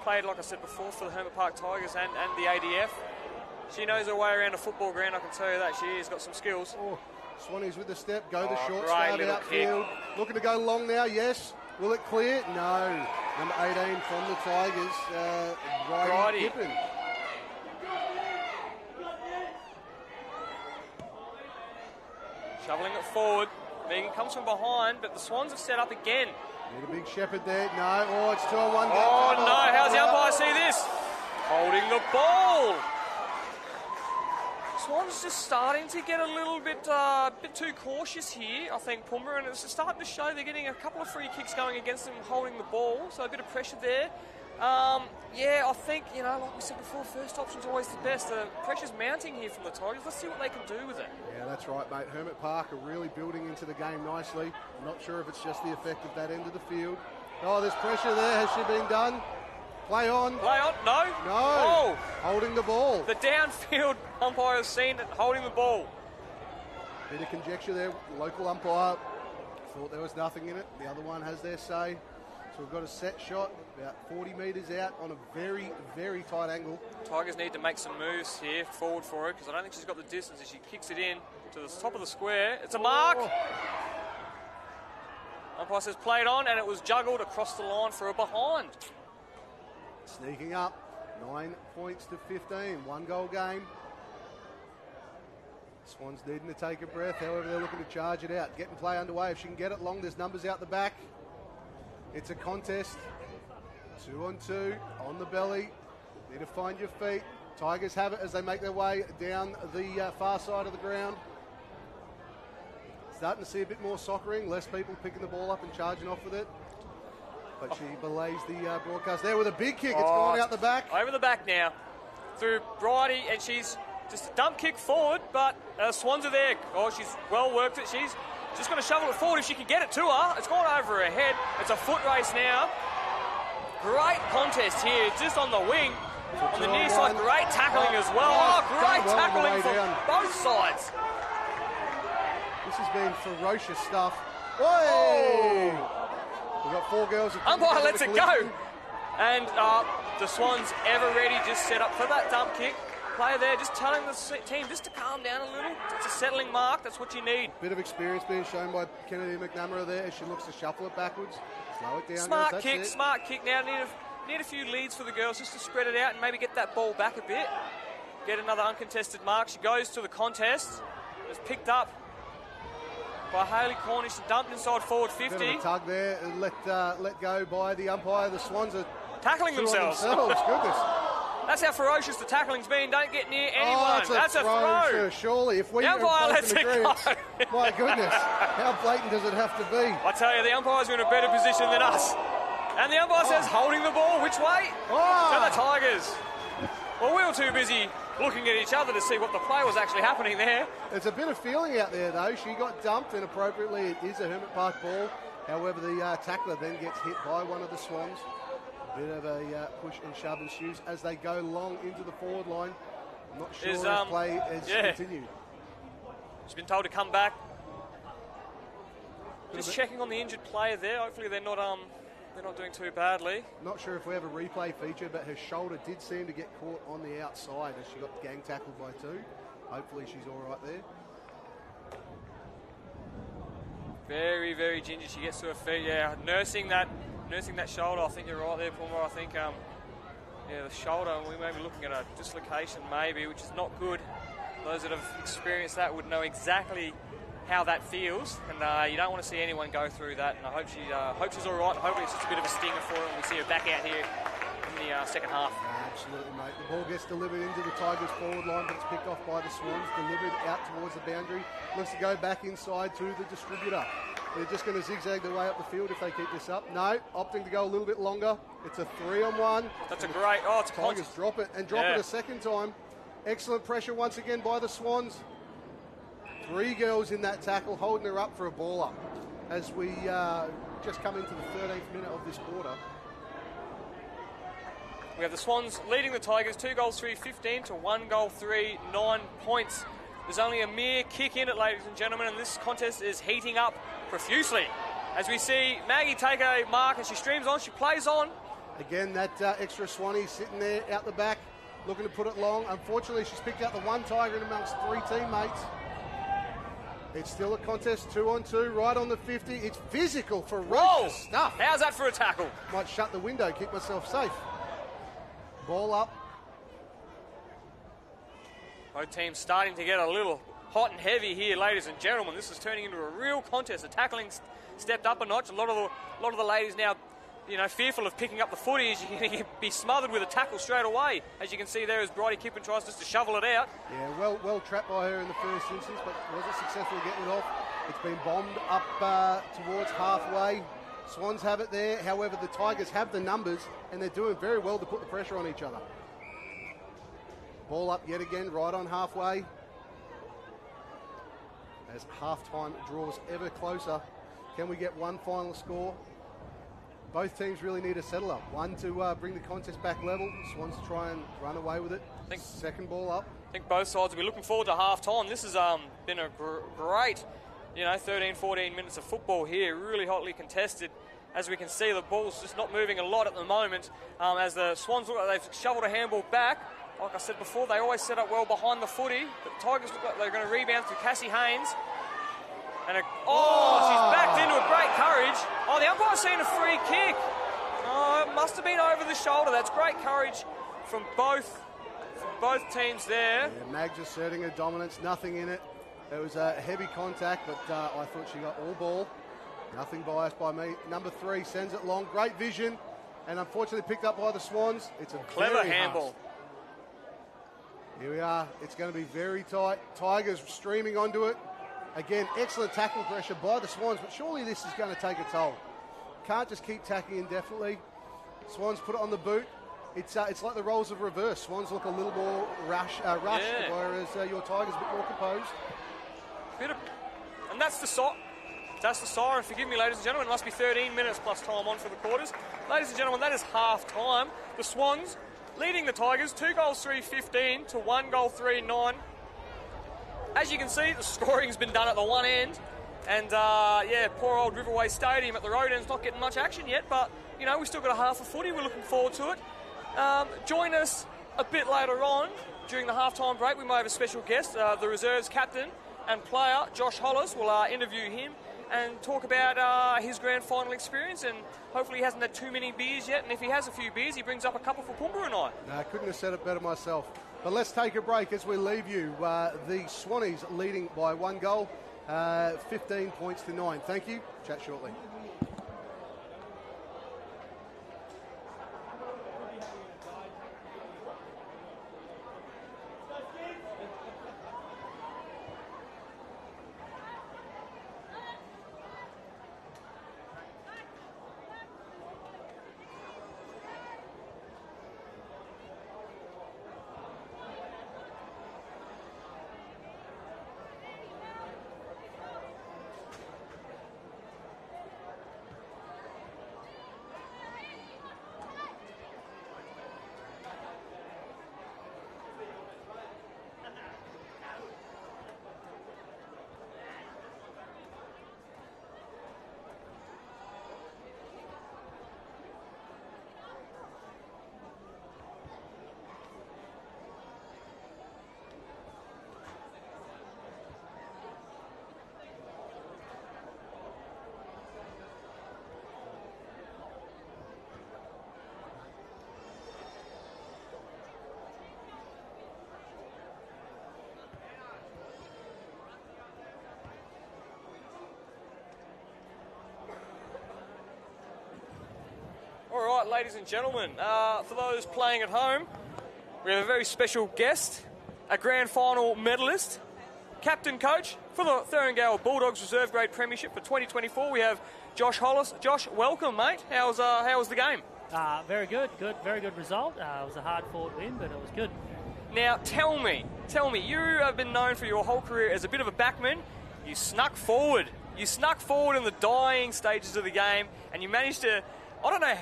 Played, like I said before, for the Hermit Park Tigers and the ADF. She knows her way around a football ground, I can tell you that. She has got some skills. Oh, Swannies with the step, go the short, great start little outfield. kick. Looking to go long now, yes. Will it clear? No. Number 18 from the Tigers, Bridie Pippin. Shoveling it forward. Megan comes from behind, but the Swans have set up again. Need a big shepherd there. No. Oh, it's 2-on-1. Oh, no. How's the umpire see this? Holding the ball. Swans just starting to get a little bit too cautious here, I think, Pumba, and it's starting to show they're getting a couple of free kicks going against them holding the ball, so a bit of pressure there. Yeah, I think, like we said before, first option's always the best. The pressure's mounting here from the Tigers. Let's see what they can do with it. Yeah, that's right, mate. Hermit Park are really building into the game nicely. I'm not sure if it's just the effect of that end of the field. Oh, there's pressure there. Has she been done? Play on. Play on. No. No. Oh. Holding the ball. The downfield umpire has seen it, holding the ball. Bit of conjecture there. Local umpire thought there was nothing in it. The other one has their say. So we've got a set shot about 40 metres out on a very, very tight angle. Tigers need to make some moves here forward for her because I don't think she's got the distance. As she kicks it in to the top of the square, it's a mark. Oh. Umpire says played on, and it was juggled across the line for a behind. Sneaking up, 9 points to 15, 1 goal game. Swans needing to take a breath, however they're looking to charge it out. Getting play underway, if she can get it long, there's numbers out the back. It's a contest, 2-on-2, on the belly. Need to find your feet. Tigers have it as they make their way down the far side of the ground. Starting to see a bit more soccering, less people picking the ball up and charging off with it. But she belays the broadcast there with a big kick. It's gone out the back. Over the back now. Through Bridie, and she's just a dump kick forward, but Swans are there. Oh, she's well worked it. She's just going to shovel it forward if she can get it to her. It's gone over her head. It's a foot race now. Great contest here, just on the wing. On the near side, great tackling as well. Oh, great tackling from both sides. This has been ferocious stuff. Oi! We've got 4 girls. Umpire lets it go. And the Swans ever ready, just set up for that dump kick. Player there just telling the team just to calm down a little. It's a settling mark. That's what you need. Bit of experience being shown by Kennedy McNamara there as she looks to shuffle it backwards. Slow it down. Smart kick now. Need a few leads for the girls just to spread it out and maybe get that ball back a bit. Get another uncontested mark. She goes to the contest. It's picked up by Hayley Cornish and dumped inside forward 50. Bit of a tug there, let go by the umpire. The Swans are tackling themselves. Goodness. That's how ferocious the tackling's been. Don't get near anyone. That's a throw. Sure, surely, if we the umpire lets it go. My goodness, how blatant does it have to be? I tell you, the umpires are in a better position than us. And the umpire says holding the ball. Which way? To the Tigers. Well, we were too busy looking at each other to see what the play was actually happening there. There's a bit of feeling out there, though. She got dumped inappropriately. It is a Hermit Park ball. However, the tackler then gets hit by one of the Swans. A bit of a push and shove ensues as they go long into the forward line. I'm not sure if play has continued. She's been told to come back. Just checking on the injured player there. Hopefully they're not doing too badly. Not sure if we have a replay feature, but her shoulder did seem to get caught on the outside as she got gang tackled by 2. Hopefully she's all right there. Very, very ginger. She gets to her feet. Yeah, nursing that shoulder. I think you're right there, Pumba. I think Yeah, the shoulder, we may be looking at a dislocation maybe, which is not good. Those that have experienced that would know exactly how that feels, and you don't want to see anyone go through that. And I hope she's all right. Hopefully it's just a bit of a stinger for her, and we see her back out here in the second half. Absolutely, mate. The ball gets delivered into the Tigers' forward line, but it's picked off by the Swans, delivered out towards the boundary. Looks to go back inside to the distributor. They're just going to zigzag their way up the field if they keep this up. No, opting to go a little bit longer. It's a 3-on-1. That's a great... Oh, it's a Tigers drop it, and drop it a second time. Excellent pressure once again by the Swans. 3 girls in that tackle, holding her up for a ball up as we just come into the 13th minute of this quarter. We have the Swans leading the Tigers 2 goals 3, 15 to 1 goal 3, 9 points. There's only a mere kick in it, ladies and gentlemen, and this contest is heating up profusely. As we see Maggie take a mark and she streams on, she plays on. Again, that extra Swanee sitting there out the back, looking to put it long. Unfortunately, she's picked out the one Tiger in amongst 3 teammates. It's still a contest, 2-on-2, right on the 50. It's physical, ferocious stuff. How's that for a tackle? Might shut the window, keep myself safe. Ball up. Both teams starting to get a little hot and heavy here, ladies and gentlemen. This is turning into a real contest. The tackling stepped up a notch. A lot of the ladies now, fearful of picking up the footy as you're going to be smothered with a tackle straight away. As you can see there, as Bridie Kippen tries just to shovel it out. Yeah, well trapped by her in the first instance, but wasn't successful getting it off. It's been bombed up towards halfway. Swans have it there. However, the Tigers have the numbers, and they're doing very well to put the pressure on each other. Ball up yet again, right on halfway. As halftime draws ever closer. Can we get one final score? Both teams really need a settle up. One to bring the contest back level. Swans try and run away with it. Second ball up. I think both sides will be looking forward to half-time. This has been a great, 13, 14 minutes of football here. Really hotly contested. As we can see, the ball's just not moving a lot at the moment. As the Swans look like they've shoveled a handball back. Like I said before, they always set up well behind the footy. But the Tigers look like they're going to rebound through Cassie Haynes. And she's backed into it. Great courage. Oh, the umpire's seen a free kick. Oh, it must have been over the shoulder. That's great courage from both teams there. Yeah, Mags asserting her dominance. Nothing in it. It was a heavy contact, but I thought she got all ball. Nothing biased by me. Number 3 sends it long. Great vision. And unfortunately picked up by the Swans. It's a clever handball. Here we are. It's going to be very tight. Tigers streaming onto it. Again, excellent tackle pressure by the Swans, but surely this is going to take a toll. Can't just keep tacking indefinitely. Swans put it on the boot. It's like the roles of reverse. Swans look a little more rushed, whereas your Tigers a bit more composed. And that's the siren. Forgive me, ladies and gentlemen. It must be 13 minutes plus time on for the quarters. Ladies and gentlemen, that is half time. The Swans leading the Tigers 2 goals 3, 15 to 1 goal 3, 9. As you can see, the scoring's been done at the one end. And, poor old Riverway Stadium at the road end's not getting much action yet. But, we've still got a half of footy. We're looking forward to it. Join us a bit later on during the halftime break. We might have a special guest, the reserves captain and player, Josh Hollis. We'll interview him and talk about his grand final experience. And hopefully he hasn't had too many beers yet. And if he has a few beers, he brings up a couple for Pumbaa and I. No, I couldn't have said it better myself. But let's take a break as we leave you. The Swannies leading by 1 goal, 15 points to 9. Thank you. Chat shortly. ladies and gentlemen. For those playing at home, we have a very special guest, a grand final medalist, captain coach for the Thurngale Bulldogs Reserve Grade Premiership for 2024. We have Josh Hollis. Josh, welcome, mate. How was the game? Very good, very good result. It was a hard-fought win, but it was good. Now, tell me, you have been known for your whole career as a bit of a backman. You snuck forward in the dying stages of the game, and you managed to, I don't know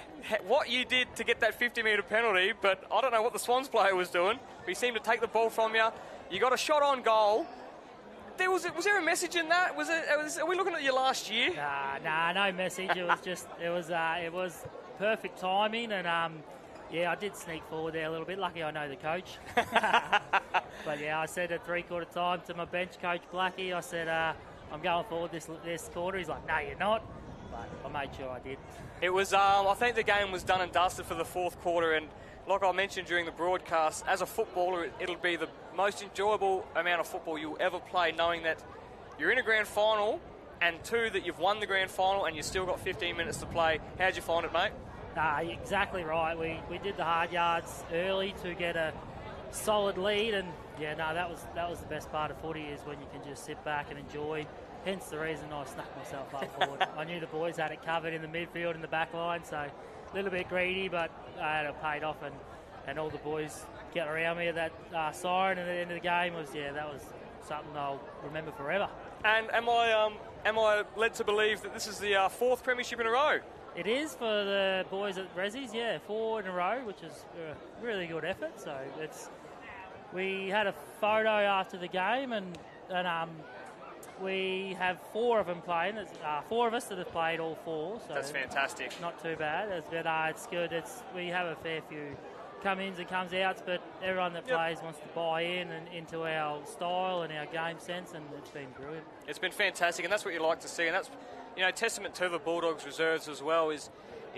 what you did to get that 50-metre penalty, but I don't know what the Swans player was doing. But he seemed to take the ball from you. You got a shot on goal. Was there a message in that? Are we looking at your last year? Nah, no message. It was perfect timing, and I did sneak forward there a little bit. Lucky I know the coach. But yeah, I said at three-quarter time to my bench coach Blackie, I said, I'm going forward this quarter. He's like, no, you're not. But I made sure I did. It was, I think the game was done and dusted for the fourth quarter, and like I mentioned during the broadcast, as a footballer, it'll be the most enjoyable amount of football you'll ever play, knowing that you're in a grand final, and two, that you've won the grand final and you've still got 15 minutes to play. How'd you find it, mate? Exactly right. We did the hard yards early to get a solid lead, and that was the best part of footy, is when you can just sit back and enjoy. Hence the reason I snuck myself up forward. I knew the boys had it covered in the midfield and the back line, so a little bit greedy, but I had it paid off, and all the boys getting around me at that siren at the end of the game was something I'll remember forever. And am I led to believe that this is the fourth premiership in a row? It is for the boys at Rezzies, 4 in a row, which is a really good effort. So we had a photo after the game, and we have 4 of them playing. There's 4 of us that have played all 4. So that's fantastic. Not too bad. It's good. We have a fair few come-ins and comes-outs, but everyone that plays wants to buy in and into our style and our game sense, and it's been brilliant. It's been fantastic, and that's what you like to see, and that's testament to the Bulldogs reserves as well, is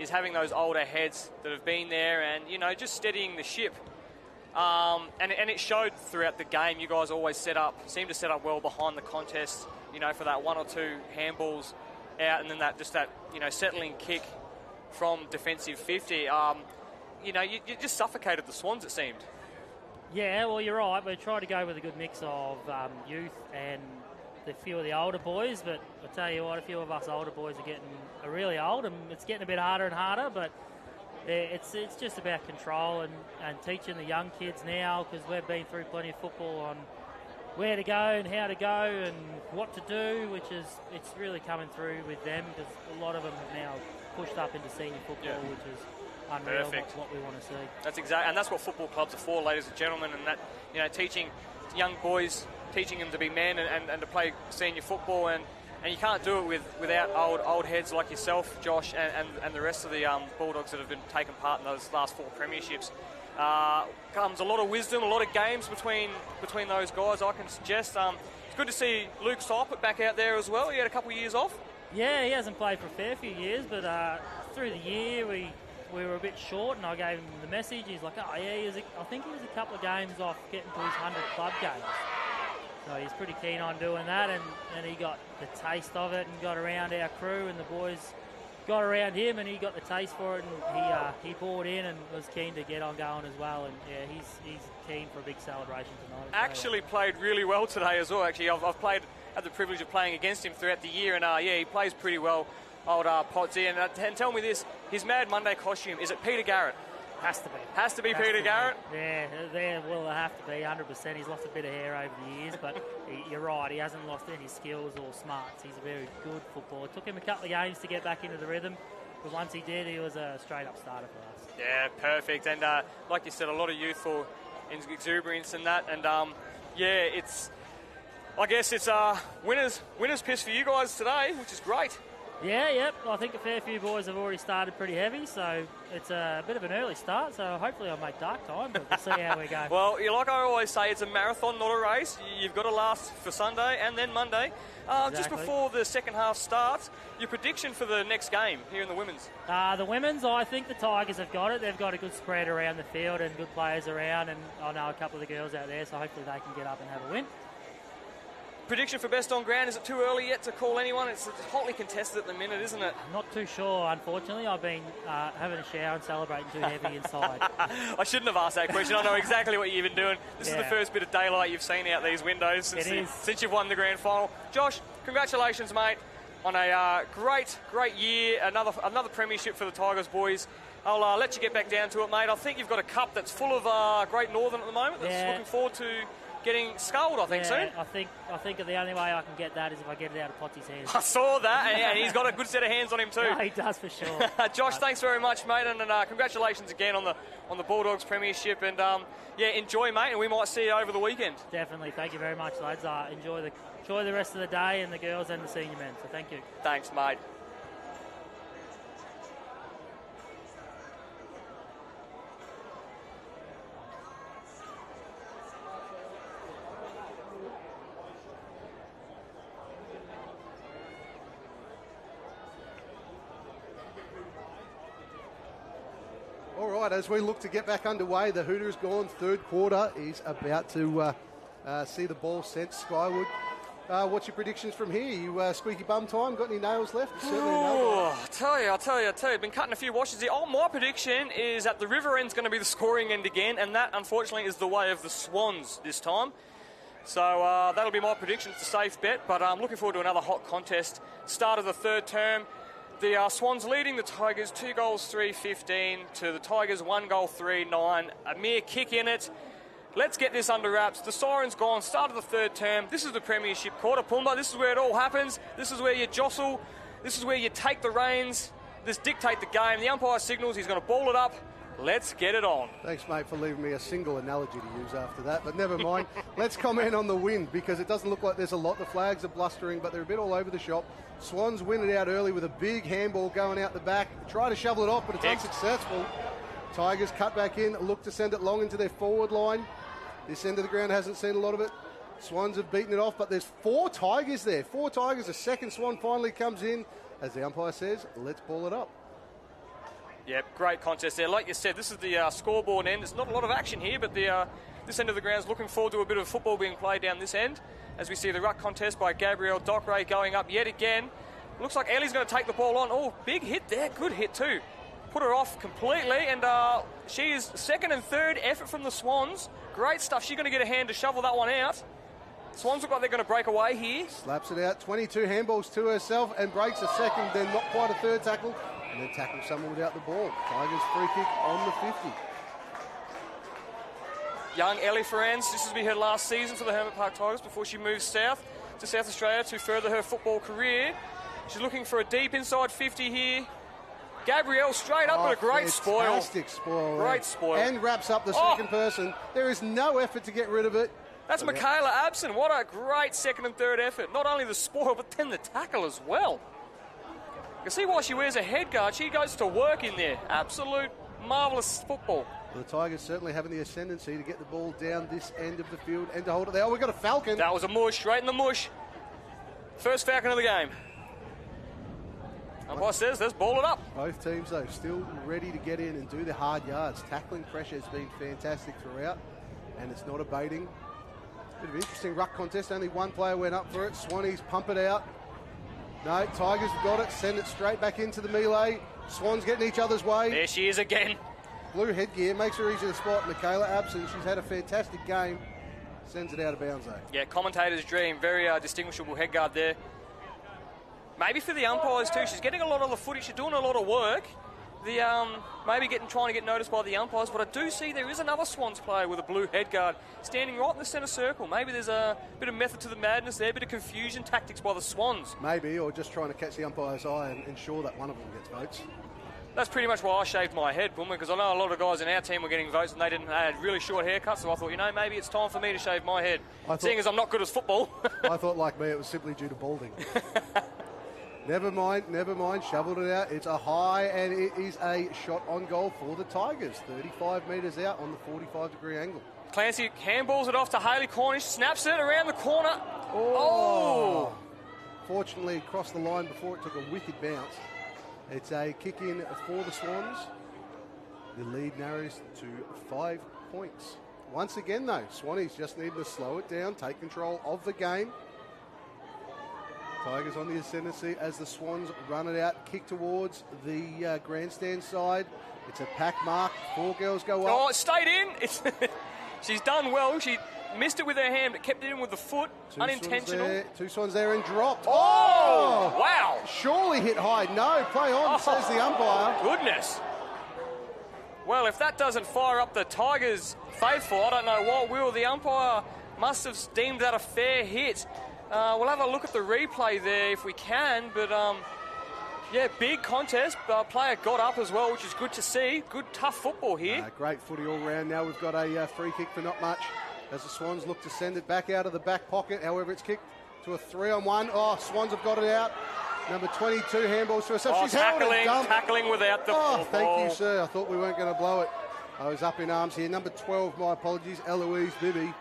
having those older heads that have been there and just steadying the ship. And it showed throughout the game. You guys always seem to set up well behind the contest, for that 1 or 2 handballs out, and then that settling kick from defensive 50. You just suffocated the Swans, it seemed. Yeah, well, you're right. We tried to go with a good mix of youth and a few of the older boys, but I tell you what, a few of us older boys are really old, and it's getting a bit harder and harder, but it's just about control and teaching the young kids now, because we've been through plenty of football on where to go and how to go and what to do, it's really coming through with them, because a lot of them have now pushed up into senior football, which is unreal. Perfect. What we want to see. That's exactly, and that's what football clubs are for, ladies and gentlemen, and that teaching young boys, teaching them to be men and to play senior football, and you can't do it without old heads like yourself, Josh, and the rest of the Bulldogs that have been taking part in those last 4 premierships. Comes a lot of wisdom, a lot of games between those guys, I can suggest. It's good to see Luke Seipert back out there as well. He had a couple of years off. Yeah, he hasn't played for a fair few years, but through the year we were a bit short, and I gave him the message. He's like, I think he was a couple of games off getting to his 100 club games. So he's pretty keen on doing that, and he got the taste of it and got around our crew, and the boys got around him, and he got the taste for it, and he bought in and was keen to get on going as well. And he's keen for a big celebration tonight. Actually played really well today as well. Actually, I've had the privilege of playing against him throughout the year, and he plays pretty well. Old Potsy, and tell me this: his Mad Monday costume, is it Peter Garrett? Has to be. Has to be Peter Garrett? Yeah, will have to be, 100%. He's lost a bit of hair over the years, but you're right, he hasn't lost any skills or smarts. He's a very good footballer. It took him a couple of games to get back into the rhythm, but once he did, he was a straight-up starter for us. Yeah, perfect. And like you said, a lot of youthful exuberance and that, and I guess it's winner's piss for you guys today, which is great. Yeah, I think a fair few boys have already started pretty heavy, so it's a bit of an early start, so hopefully I'll make dark time, but we'll see how we go. Well, like I always say, it's a marathon, not a race. You've got to last for Sunday and then Monday. Exactly. Just before the second half starts, your prediction for the next game here in the women's? The women's, I think the Tigers have got it. They've got a good spread around the field and good players around, and I know a couple of the girls out there, so hopefully they can get up and have a win. prediction for best on ground? Is it too early yet to call anyone? It's hotly contested at the minute, isn't it? I'm not too sure, unfortunately. I've been having a shower and celebrating too heavy inside. I shouldn't have asked that question. I know exactly what you've been doing. This is the first bit of daylight you've seen out these windows since you've won the grand final. Josh, congratulations, mate, on a great year. Another premiership for the Tigers boys. I'll let you get back down to it, mate. I think you've got a cup that's full of Great Northern at the moment. That's looking forward to getting sculled, I think, soon. I think the only way I can get that is if I get it out of Potsy's hands. I saw that, and he's got a good set of hands on him too. Yeah, he does for sure. Josh, thanks very much, mate, and congratulations again on the Bulldogs premiership. And enjoy, mate, and we might see you over the weekend. Definitely. Thank you very much, lads. Enjoy the rest of the day, and the girls and the senior men. So thank you. Thanks, mate. All right, as we look to get back underway, the Hooters gone. Third quarter is about to see the ball sent skyward. What's your predictions from here? You squeaky bum time? Got any nails left? I'll tell you. Been cutting a few washes here. My prediction is that the river end's going to be the scoring end again, and that, unfortunately, is the way of the Swans this time. So that'll be my prediction. It's a safe bet, but I'm looking forward to another hot contest. Start of the third term. The Swans leading the Tigers 2 goals 3-15 to the Tigers 1 goal 3-9. A mere kick in it. Let's get this under wraps. The siren's gone. Start of the third term. This is the premiership quarter, Pumba. This is where it all happens. This is where you jostle. This is where you take the reins. This dictate the game. The umpire signals he's going to ball it up. Let's get it on. Thanks, mate, for leaving me a single analogy to use after that, but never mind. Let's comment on the wind, because it doesn't look like there's a lot. The flags are blustering, but they're a bit all over the shop. Swans win it out early with a big handball going out the back. Try to shovel it off, but it's unsuccessful. Tigers cut back in, look to send it long into their forward line. This end of the ground hasn't seen a lot of it. Swans have beaten it off, but there's 4 Tigers there. 4 Tigers. A second Swan finally comes in. As the umpire says, let's ball it up. Yep, great contest there. Like you said, this is the scoreboard end. There's not a lot of action here, but this end of the ground is looking forward to a bit of football being played down this end. As we see the ruck contest by Gabrielle Dockeray going up yet again. Looks like Ellie's going to take the ball on. Oh, big hit there. Good hit too. Put her off completely, and she is second and third effort from the Swans. Great stuff. She's going to get a hand to shovel that one out. Swans look like they're going to break away here. Slaps it out. 22 handballs to herself and breaks a second, then not quite a third tackle. And then tackles someone without the ball. Tigers free kick on the 50. Young Ellie Ferrans, this will be her last season for the Hermit Park Tigers before she moves south to South Australia to further her football career. She's looking for a deep inside 50 here. Gabrielle straight up with a great spoil. Fantastic spoil. Great spoil. And wraps up the second person. There is no effort to get rid of it. That's Michaela Abson. What a great second and third effort. Not only the spoil, but then the tackle as well. You can see why she wears a head guard. She goes to work in there. Absolute marvellous football. Well, the Tigers certainly having the ascendancy to get the ball down this end of the field and to hold it there. Oh, we've got a Falcon. That was a mush, straight in the mush. First Falcon of the game. Umpire says, let's ball it up. Both teams, though, still ready to get in and do the hard yards. Tackling pressure has been fantastic throughout, and it's not abating. Bit of an interesting ruck contest. Only one player went up for it. Swannies pump it out. No, Tigers have got it. Send it straight back into the melee. Swans getting each other's way. There she is again. Blue headgear makes her easy to spot. Michaela Abson, she's had a fantastic game. Sends it out of bounds, though. Yeah, commentator's dream. Very distinguishable headguard there. Maybe for the umpires too. She's getting a lot of the footage. She's doing a lot of work. Maybe trying to get noticed by the umpires. But I do see there is another Swans player with a blue headguard standing right in the centre circle. Maybe there's a bit of method to the madness there, a bit of confusion tactics by the Swans. Maybe, or just trying to catch the umpire's eye and ensure that one of them gets votes. That's pretty much why I shaved my head, Boomer, because I know a lot of guys in our team were getting votes and they had really short haircuts, so I thought, maybe it's time for me to shave my head, seeing as I'm not good at football. I thought, like me, it was simply due to balding. Never mind, shoveled it out. It's a high, and it is a shot on goal for the Tigers. 35 metres out on the 45-degree angle. Clancy handballs it off to Hayley Cornish, snaps it around the corner. Oh! Fortunately, crossed the line before it took a wicked bounce. It's a kick in for the Swans. The lead narrows to 5 points. Once again, though, Swannies just need to slow it down, take control of the game. Tigers on the ascendancy as the Swans run it out, kick towards the grandstand side. It's a pack mark. 4 girls go up. Oh, it stayed in. She's done well. She missed it with her hand, but kept it in with the foot. Unintentional. 2 Swans there and dropped. Oh, wow. Surely hit high. No, play on, says the umpire. Goodness. Well, if that doesn't fire up the Tigers' faithful, I don't know what will. The umpire must have deemed that a fair hit. We'll have a look at the replay there if we can, but yeah, big contest. Player got up as well, which is good to see. Good, tough football here. Great footy all round. Now we've got a free kick for not much as the Swans look to send it back out of the back pocket. However, it's kicked to a 3-on-1. Oh, Swans have got it out. Number 22, handballs to herself. She's tackling without the ball. Thank you, sir. I thought we weren't going to blow it. I was up in arms here. Number 12, my apologies, Eloise Bibby.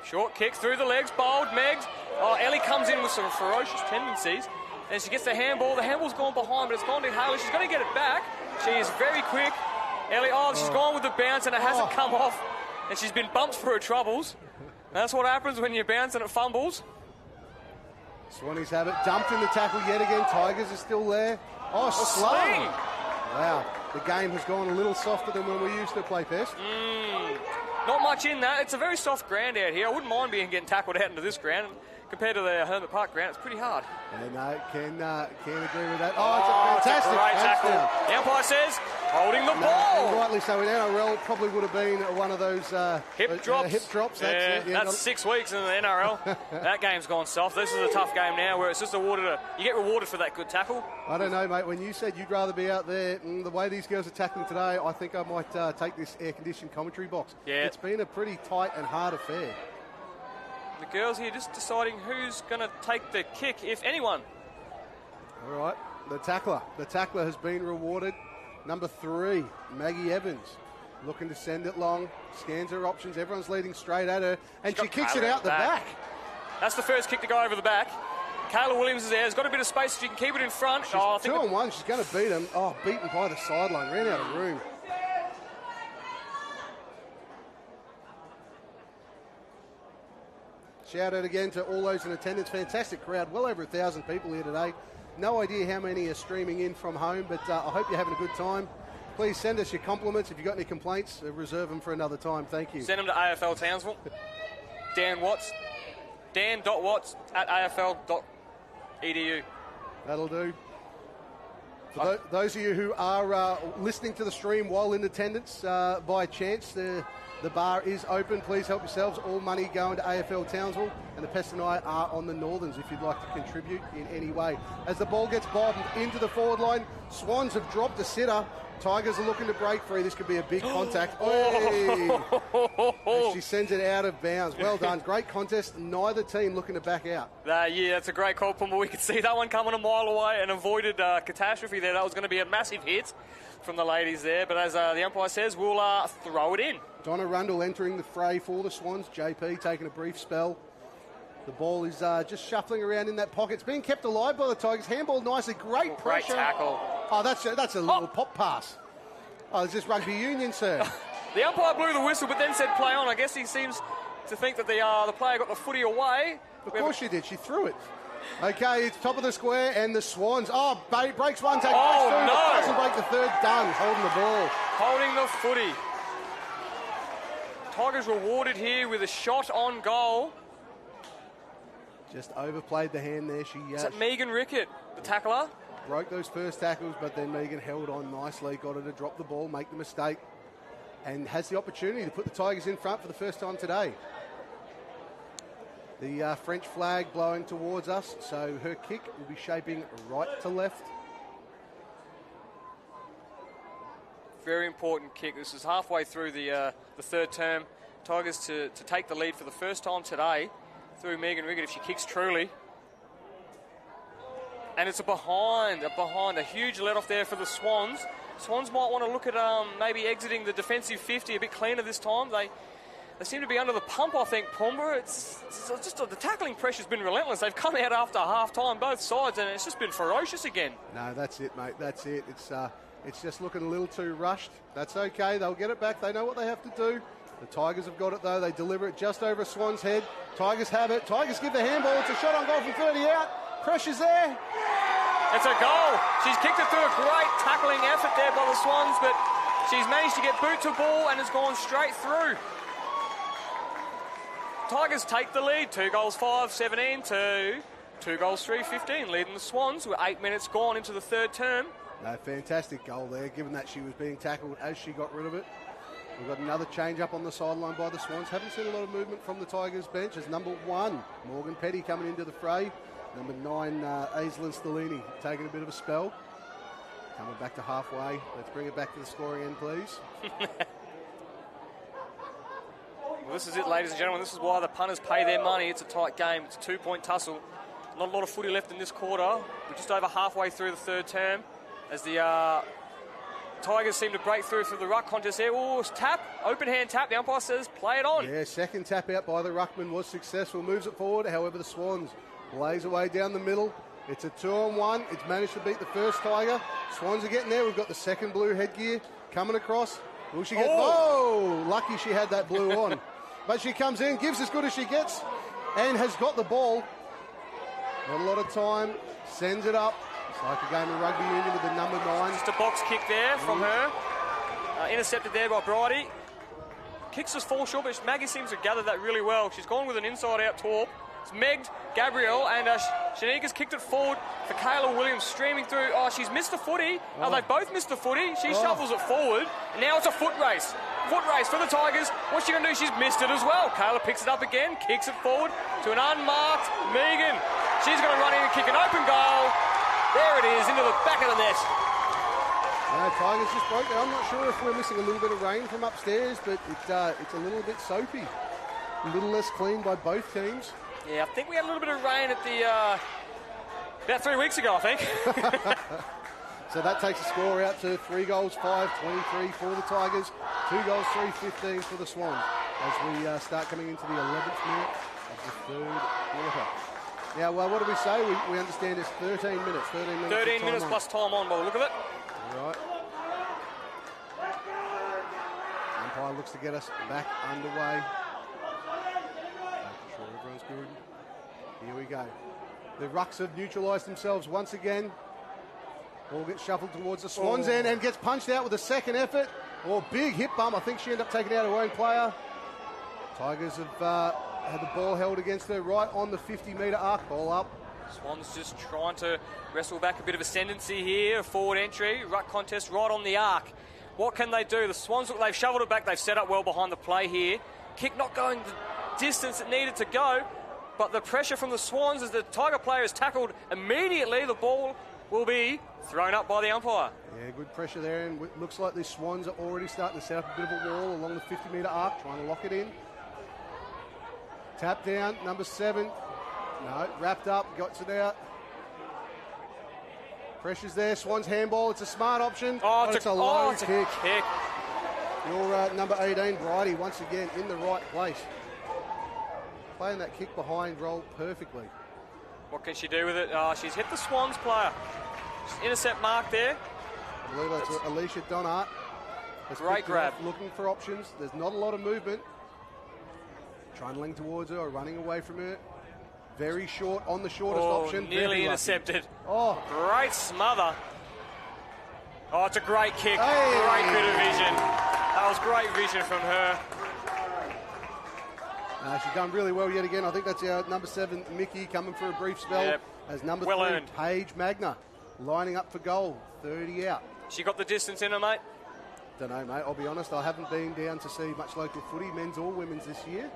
Short kick through the legs, bowled, Megs. Oh, Ellie comes in with some ferocious tendencies. And she gets the handball. The handball's gone behind, but it's gone to Haley. She's going to get it back. She is very quick. Ellie, she's gone with the bounce, and it hasn't come off. And she's been bumped for her troubles. That's what happens when you bounce and it fumbles. Swannies have it. Dumped in the tackle yet again. Tigers are still there. Oh, sling. Wow. The game has gone a little softer than when we used to play Pest. Not much in that. It's a very soft ground out here. I wouldn't mind getting tackled out into this ground. Compared to the Hermit Park ground, it's pretty hard. And can agree with that. Oh, it's a fantastic great tackle. touchdown. The umpire says, holding the ball. Rightly so. In NRL, probably would have been one of those hip drops. Hip drops. That's 6 weeks in the NRL. That game's gone soft. This is a tough game now where it's just awarded you get rewarded for that good tackle. I don't know, mate. When you said you'd rather be out there, the way these girls are tackling today, I think I might take this air-conditioned commentary box. Yeah. It's been a pretty tight and hard affair. The girls here just deciding who's going to take the kick, if anyone. All right, the tackler. The tackler has been rewarded. Number 3, Maggie Evans, looking to send it long. Scans her options. Everyone's leading straight at her, and she kicks it out the back. That's the first kick to go over the back. Kayla Williams is there. Has got a bit of space. She can keep it in front. She's 2-on-1. She's going to beat him. Oh, beaten by the sideline. Ran out of room. Shout out again to all those in attendance. Fantastic crowd. Well over 1,000 people here today. No idea how many are streaming in from home, but I hope you're having a good time. Please send us your compliments. If you've got any complaints, reserve them for another time. Thank you. Send them to AFL Townsville. Dan Watts. Dan.watts@afl.edu. That'll do. For those of you who are listening to the stream while in attendance, by chance, the bar is open. Please help yourselves. All money going to AFL Townsville, and the Pest and I are on the Northerns if you'd like to contribute in any way. As the ball gets bobbed into the forward line, Swans have dropped a sitter. Tigers are looking to break free. This could be a big contact. As she sends it out of bounds. Well done. Great contest. Neither team looking to back out. Yeah, that's a great call, Pumba. We could see that one coming a mile away and avoided catastrophe there. That was going to be a massive hit from the ladies there. But as the umpire says, we'll throw it in. Donna Rundle entering the fray for the Swans. JP taking a brief spell. The ball is just shuffling around in that pocket. It's being kept alive by the Tigers. Handball nicely. Great pressure. Great tackle. Oh, that's a little pop pass. Oh, it's just rugby union, sir. The umpire blew the whistle, but then said play on. I guess he seems to think that the player got the footy away. Of course she did. She threw it. Okay, it's top of the square, and the Swans. Oh, breaks one, takes two. No. Doesn't break the third. Done. Holding the ball. Holding the footy. Tigers rewarded here with a shot on goal. Just overplayed the hand there. Is that Megan Rickett, the tackler? Broke those first tackles, but then Megan held on nicely, got her to drop the ball, make the mistake, and has the opportunity to put the Tigers in front for the first time today. The French flag blowing towards us, so her kick will be shaping right to left. Very important kick. This is halfway through the third term. Tigers to take the lead for the first time today through Megan Rickett if she kicks truly. And it's a huge let-off there for the Swans. Swans might want to look at maybe exiting the defensive 50 a bit cleaner this time. They seem to be under the pump, I think, Pumba. It's just the tackling pressure's been relentless. They've come out after half-time, both sides, and it's just been ferocious again. No, that's it, mate. That's it. It's just looking a little too rushed. That's okay. They'll get it back. They know what they have to do. The Tigers have got it, though. They deliver it just over Swan's head. Tigers have it. Tigers give the handball. It's a shot on goal from 30 out. Pressure's there. It's a goal. She's kicked it through a great tackling effort there by the Swans, but she's managed to get boot to ball and has gone straight through. Tigers take the lead. 2 goals 5-17 to 2 goals 3-15, leading the Swans with 8 minutes gone into the third term. No, fantastic goal there, given that she was being tackled as she got rid of it. We've got another change up on the sideline by the Swans. Haven't seen a lot of movement from the Tigers bench as number 1, Morgan Petty, coming into the fray. Number 9, Aislinn Stellini, taking a bit of a spell. Coming back to halfway. Let's bring it back to the scoring end, please. Well, this is it, ladies and gentlemen. This is why the punters pay their money. It's a tight game. It's a 2-point tussle. Not a lot of footy left in this quarter. We're just over halfway through the third term as the Tigers seem to break through the ruck contest there. Oh, tap, open hand tap. The umpire says play it on. Yeah, second tap out by the ruckman was successful. Moves it forward. However, the Swans blaze away down the middle. It's a 2-on-1. It's managed to beat the first Tiger. Swans are getting there. We've got the second blue headgear coming across. Will she get... Oh, lucky she had that blue on. But she comes in, gives as good as she gets, and has got the ball. Not a lot of time. Sends it up. It's like a game of rugby union with the number 9. Just a box kick there from her. Intercepted there by Bridie. Kicks us fall short, but Maggie seems to gather that really well. She's gone with an inside-out torp. It's megged Gabrielle, and Shanika's kicked it forward for Kayla Williams, streaming through. Oh, she's missed the footy. Oh, they both missed the footy. She shuffles it forward, and now it's a foot race. Foot race for the Tigers. What's she going to do? She's missed it as well. Kayla picks it up again, kicks it forward to an unmarked Megan. She's going to run in and kick an open goal. There it is, into the back of the net. No, Tigers just broke it. I'm not sure if we're missing a little bit of rain from upstairs, but it's a little bit soapy. A little less clean by both teams. Yeah, I think we had a little bit of rain at the about 3 weeks ago, I think. So that takes the score out to 3 goals 5-23 for the Tigers, 2 goals 3-15 for the Swans as we start coming into the 11th minute of the third quarter. Now, well, what do we say? We understand it's 13 minutes. 13 minutes plus time on by the look of it. All right. Umpire looks to get us back underway. Making sure everyone's good. Here we go. The Rucks have neutralised themselves once again. Ball gets shuffled towards the Swans end and gets punched out with a second effort. Big hip bump. I think she ended up taking out her own player. Tigers have had the ball held against her right on the 50-metre arc. Ball up. Swans just trying to wrestle back a bit of ascendancy here. A forward entry. Ruck contest right on the arc. What can they do? The Swans, they've shoveled it back. They've set up well behind the play here. Kick not going the distance it needed to go. But the pressure from the Swans as the Tiger player is tackled immediately. The ball will be thrown up by the umpire. Yeah, good pressure there, and it looks like the Swans are already starting to set up a bit of a wall along the 50-metre arc, trying to lock it in. Tap down, number 7. No, wrapped up, got it out. Pressure's there, Swans handball, it's a smart option. It's a low kick. Your number 18, Bridie, once again in the right place. Playing that kick behind roll perfectly. What can she do with it? She's hit the Swans player. Intercept mark there. I believe that's Alicia Donart. Great grab. Looking for options. There's not a lot of movement. Trundling towards her or running away from her. Very short on the shortest option. Nearly intercepted. Great smother. It's a great kick. Hey. Great bit of vision. That was great vision from her. She's done really well yet again. I think that's our number 7, Mickey, coming for a brief spell. Yep. As number Well 3, earned. Paige Magna, lining up for goal. 30 out. She got the distance in her, mate. Don't know, mate. I'll be honest. I haven't been down to see much local footy, men's or women's, this year.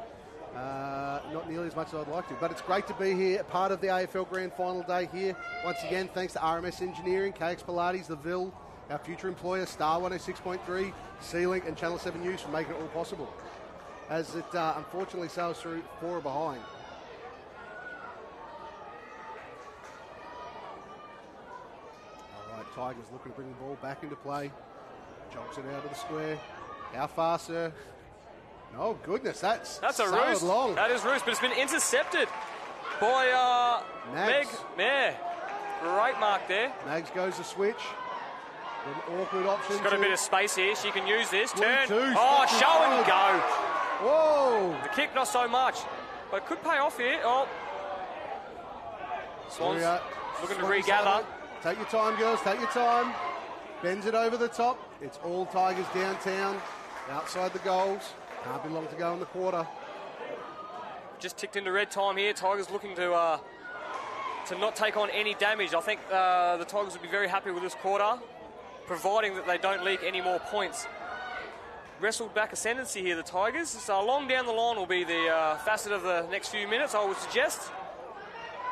Not nearly as much as I'd like to. But it's great to be here, part of the AFL Grand Final day here. Once again, thanks to RMS Engineering, KX Pilates, The Ville, our future employer, Star 106.3, C-Link and Channel 7 News for making it all possible. As it unfortunately sails through 4 behind. All right, Tigers looking to bring the ball back into play. Jogs it out of the square. How far, sir? Oh, goodness, that's a roost. Long. That is roost, but it's been intercepted by Meg. Mags. Yeah, great mark there. Mags goes to switch. An awkward option. She's got a bit of space here. She can use this. Turn. 2, Show and go. Whoa! The kick, not so much, but it could pay off here. Swans Here looking to Swans regather. have it. Take your time, girls. Take your time. Bends it over the top. It's all Tigers downtown, outside the goals. Can't be long to go in the quarter. Just ticked into red time here. Tigers looking to not take on any damage. I think the Tigers will be very happy with this quarter, providing that they don't leak any more points. Wrestled back ascendancy here, the Tigers. So long down the line will be the facet of the next few minutes, I would suggest.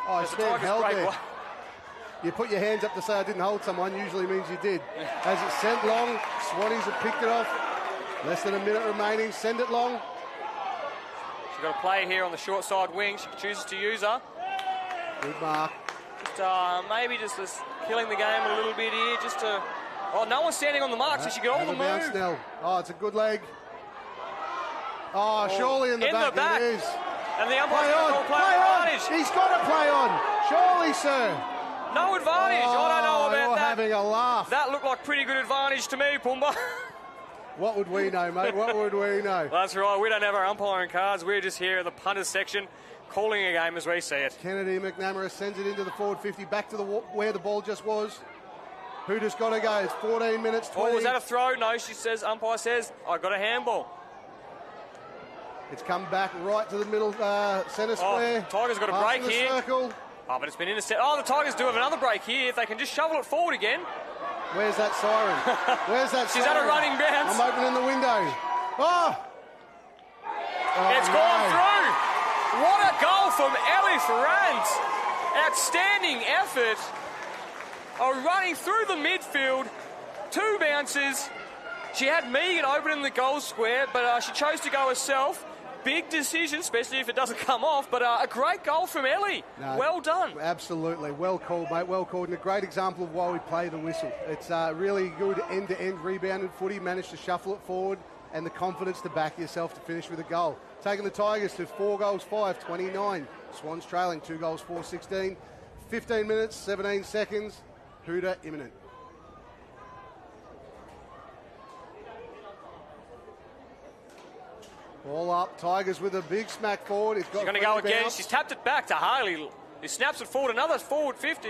Oh, As the Stan Tigers held break there. away. You put your hands up to say I didn't hold someone, usually means you did. As it's sent long, Swannies have picked it off. Less than a minute remaining, send it long. She's got a player here on the short side wing. She chooses to use her. Good mark. Just maybe just killing the game a little bit here, just to... Oh, no one's standing on the mark, so she got all Have the a bounce, move. Nell. Oh, it's a good leg. Oh, surely in the back. It is. And the umpire's Play going on, to play play on. advantage. He's got to play on. Surely, sir. No advantage. I don't know you're about that. having a laugh. That looked like pretty good advantage to me, Pumba. What would we know, mate? What would we know? That's right. We don't have our umpiring cards. We're just here at the punters section, calling a game as we see it. Kennedy McNamara sends it into the forward 50, back to where the ball just was. Who just got to go? It's 14 minutes, 20. Oh, was that a throw? No, she says, umpire says, I got a handball. It's come back right to the middle centre square. Tigers got a Half break of the here. Circle. Oh, but it's been intercepted. Oh, the Tigers do have another break here. If they can just shovel it forward again. Where's that siren? Where's that She's siren? at a running bounce. I'm opening the window. Oh! It's gone through. What a goal from Ellie Ferrand. Outstanding effort. Running through the midfield. 2 bounces. She had Megan opening the goal square, but she chose to go herself. Big decision, especially if it doesn't come off, but a great goal from Ellie. No, well done. Absolutely. Well called, mate. Well called. And a great example of why we play the whistle. It's really good end-to-end rebounded footy. Managed to shuffle it forward and the confidence to back yourself to finish with a goal. Taking the Tigers to 4 goals, 5, 29. Swans trailing 2 goals, 4, 16. 15 minutes, 17 seconds. Hooter imminent. Ball up, Tigers with a big smack forward. It's got She's going to go again. bounce. She's tapped it back to Haley, who snaps it forward. Another forward 50.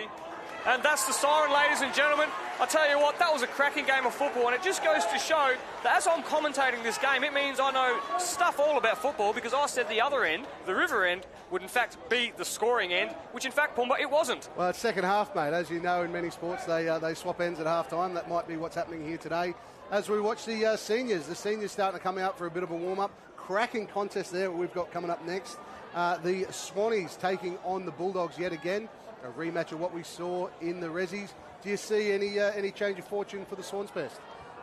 And that's the siren, ladies and gentlemen. I tell you what, that was a cracking game of football, and it just goes to show that as I'm commentating this game, it means I know stuff all about football, because I said the other end, the river end, would in fact be the scoring end, which in fact, Pumba, it wasn't. Well, it's second half, mate. As you know, in many sports, they swap ends at half time. That might be what's happening here today. As we watch the seniors starting to come out for a bit of a warm-up. Cracking contest there we've got coming up next. The Swannies taking on the Bulldogs yet again. A rematch of what we saw in the Rezzies. Do you see any change of fortune for the Swans best?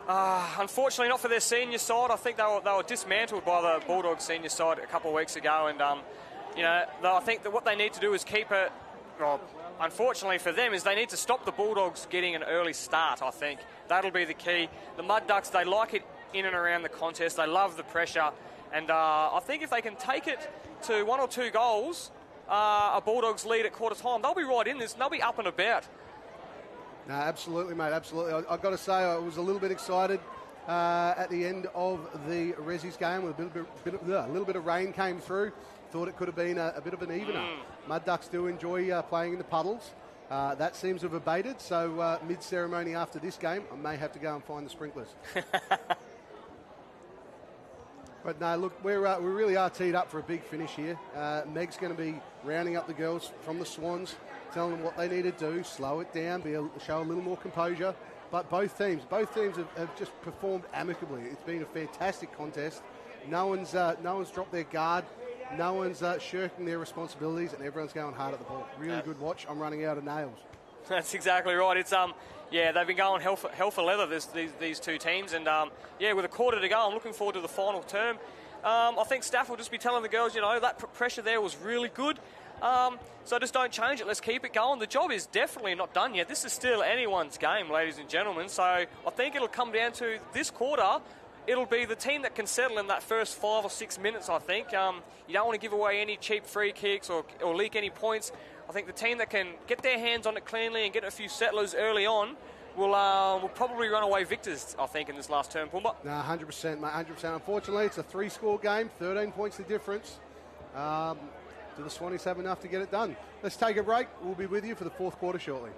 Unfortunately, not for their senior side. I think they were dismantled by the Bulldogs senior side a couple of weeks ago, and I think that what they need to do is keep it. Well, unfortunately for them, is they need to stop the Bulldogs getting an early start. I think that'll be the key. The Mud Ducks, they like it in and around the contest. They love the pressure, and I think if they can take it to 1 or 2 goals. A Bulldogs lead at quarter time, they'll be right in this and they'll be up and about. No, absolutely, mate, absolutely. I've got to say, I was a little bit excited at the end of the Rezzies game with a little bit of rain came through. Thought it could have been a bit of an evener. Mud Ducks do enjoy playing in the puddles. That seems to have abated, so mid-ceremony after this game, I may have to go and find the sprinklers. But no, look, we really are teed up for a big finish here. Meg's going to be rounding up the girls from the Swans, telling them what they need to do, slow it down, show a little more composure. But both teams have just performed amicably. It's been a fantastic contest. No one's dropped their guard. No one's shirking their responsibilities, and everyone's going hard at the ball. Really good watch. I'm running out of nails. That's exactly right. It's they've been going hell for leather, these two teams, and with a quarter to go, I'm looking forward to the final term. I think staff will just be telling the girls, that pressure there was really good. So just don't change it. Let's keep it going. The job is definitely not done yet. This is still anyone's game, ladies and gentlemen. So I think it'll come down to this quarter. It'll be the team that can settle in that first 5 or 6 minutes, I think. You don't want to give away any cheap free kicks or leak any points. I think the team that can get their hands on it cleanly and get a few settlers early on will probably run away victors, I think, in this last term, Pumba. No, 100%, mate, 100%. Unfortunately, it's a 3-score game, 13 points the difference. Do the Swannies have enough to get it done? Let's take a break. We'll be with you for the fourth quarter shortly.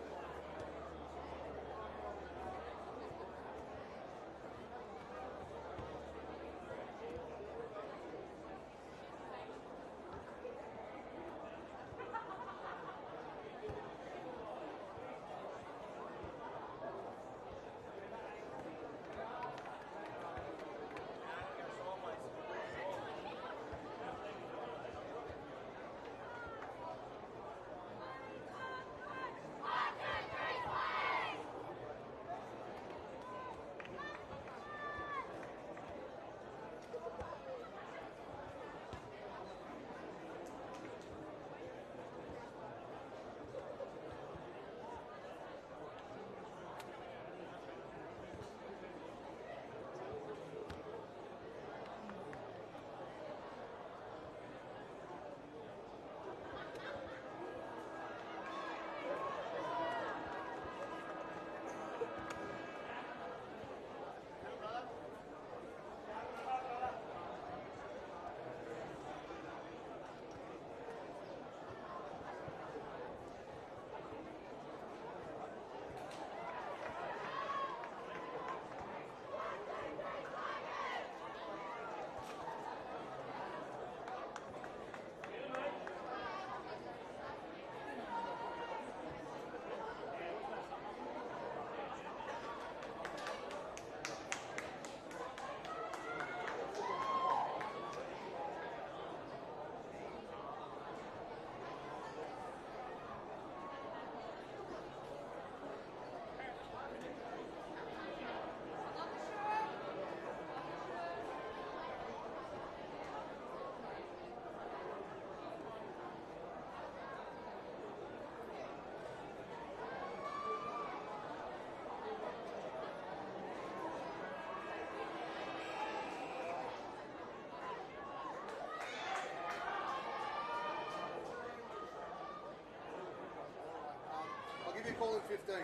Give you a call in 15.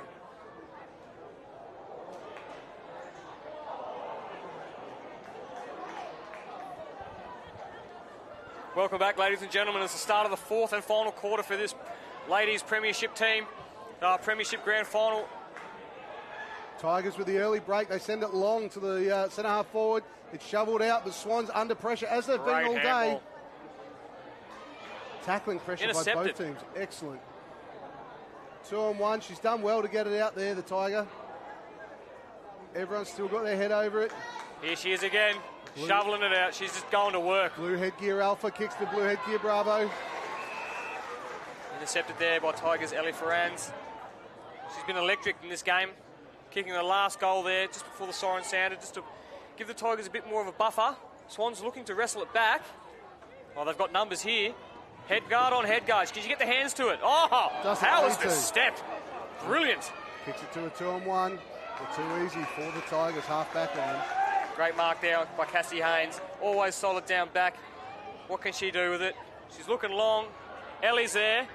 Welcome back, ladies and gentlemen. It's the start of the fourth and final quarter for this ladies premiership team. Premiership grand final. Tigers with the early break. They send it long to the centre half forward. It's shoveled out. The Swans under pressure, as they've been all day. Tackling pressure by both teams. Excellent. 2-on-1. She's done well to get it out there, the Tiger. Everyone's still got their head over it. Here she is again, shoveling it out. She's just going to work. Blue headgear Alpha kicks the blue headgear Bravo. Intercepted there by Tigers' Ellie Ferrans. She's been electric in this game, kicking the last goal there just before the siren sounded, just to give the Tigers a bit more of a buffer. Swans looking to wrestle it back. Oh, they've got numbers here. Head guard on head guard. Did you get the hands to it? Oh, how was the step? Brilliant. Kicks it to a 2-on-1. But too easy for the Tigers, half back line. Great mark there by Cassie Haynes. Always solid down back. What can she do with it? She's looking long. Ellie's there.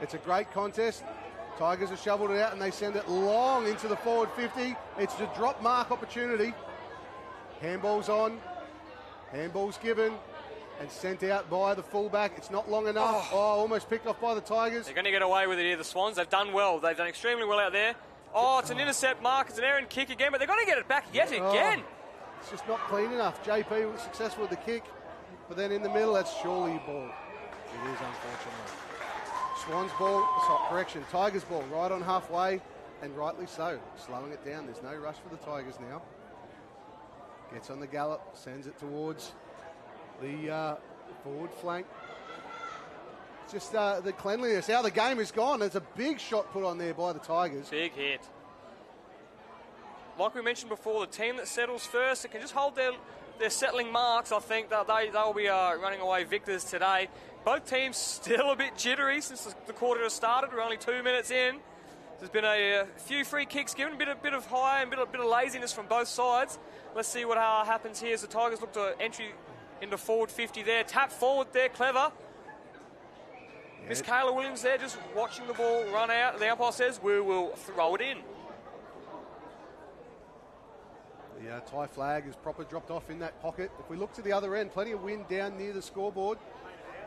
It's a great contest. Tigers have shoveled it out and they send it long into the forward 50. It's a drop mark opportunity. Handball's on. Handball's given. And sent out by the fullback. It's not long enough. Oh, almost picked off by the Tigers. They're going to get away with it here, the Swans. They've done well. They've done extremely well out there. Oh, it's an intercept mark. It's an errant kick again, but they're going to get it back yet again. It's just not clean enough. JP was successful with the kick, but then in the middle, that's surely a ball. It is, unfortunately. Swans ball, correction, Tigers ball right on halfway, and rightly so. Slowing it down. There's no rush for the Tigers now. Gets on the gallop, sends it towards the forward flank. Just the cleanliness. How the game is gone. There's a big shot put on there by the Tigers. Big hit. Like we mentioned before, the team that settles first, that can just hold their settling marks, I think that they'll be running away victors today. Both teams still a bit jittery since the quarter has started. We're only 2 minutes in. There's been a few free kicks given, a bit of high and a bit of laziness from both sides. Let's see what happens here as the Tigers look to entry into forward 50 there. Tap forward there, clever. Yeah. Miss Kayla Williams there just watching the ball run out. The umpire says, we will throw it in. The tie flag is proper dropped off in that pocket. If we look to the other end, plenty of wind down near the scoreboard.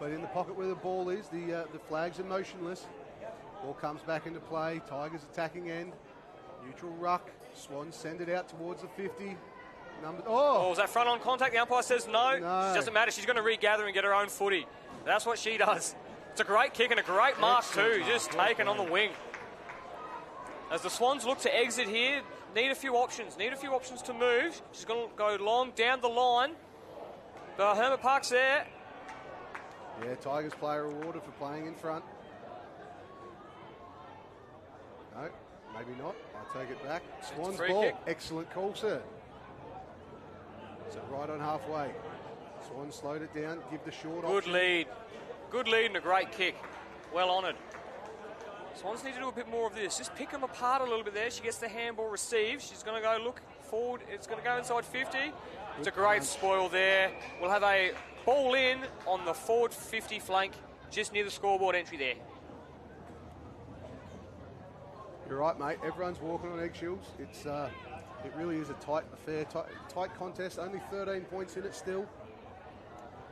But in the pocket where the ball is, the flags are motionless. Ball comes back into play. Tigers attacking end. Neutral ruck. Swans send it out towards the 50. Oh, was that front on contact? The umpire says no. It doesn't matter. She's going to regather and get her own footy. That's what she does. It's a great kick and a great mark too. Just taken on the wing. As the Swans look to exit here, need a few options. Need a few options to move. She's going to go long down the line. But Hermit Park's there. Yeah, Tigers player rewarded for playing in front. No, maybe not. I'll take it back. Swans ball. Kick. Excellent call, sir. So right on halfway. Swans slowed it down. Give the short Good option. lead. Good lead and a great kick. Well honoured. Swans need to do a bit more of this. Just pick them apart a little bit there. She gets the handball received. She's going to go look forward. It's going to go inside 50. It's a great spoil there. We'll have a ball in on the forward 50 flank, just near the scoreboard entry there. You're right, mate. Everyone's walking on eggshells. It really is a tight affair, tight contest. Only 13 points in it still.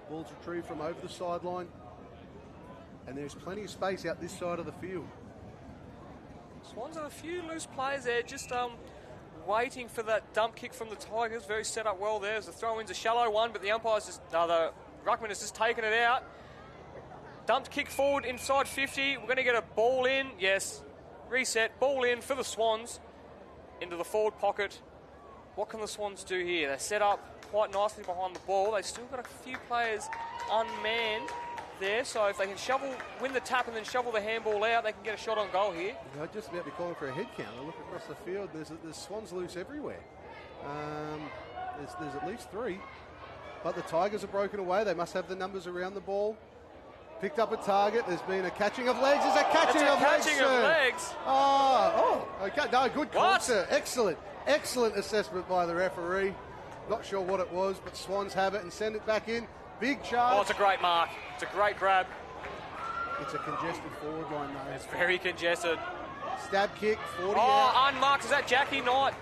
Ball's retrieved from over the sideline. And there's plenty of space out this side of the field. Swans have a few loose players there, just waiting for that dump kick from the Tigers. Very set up well there. As the throw-in's a shallow one, but the the ruckman has just taken it out. Dumped kick forward inside 50. We're going to get a ball in. Yes, reset. Ball in for the Swans into the forward pocket. What can the Swans do here? They're set up quite nicely behind the ball. They've still got a few players unmanned there, so if they can win the tap and then shovel the handball out, they can get a shot on goal here. I'd just about be calling for a head count. I look across the field, there's Swans loose everywhere. There's at least 3. But the Tigers are broken away. They must have the numbers around the ball. Picked up a target. There's been a catching of legs. There's a catching of legs. Okay. No, good call, sir. Excellent assessment by the referee. Not sure what it was, but Swans have it and send it back in. Big charge. Oh, it's a great mark. It's a great grab. It's a congested forward line, though. It's very congested. Stab kick, 40 out. Unmarked. Is that Jackie Knight?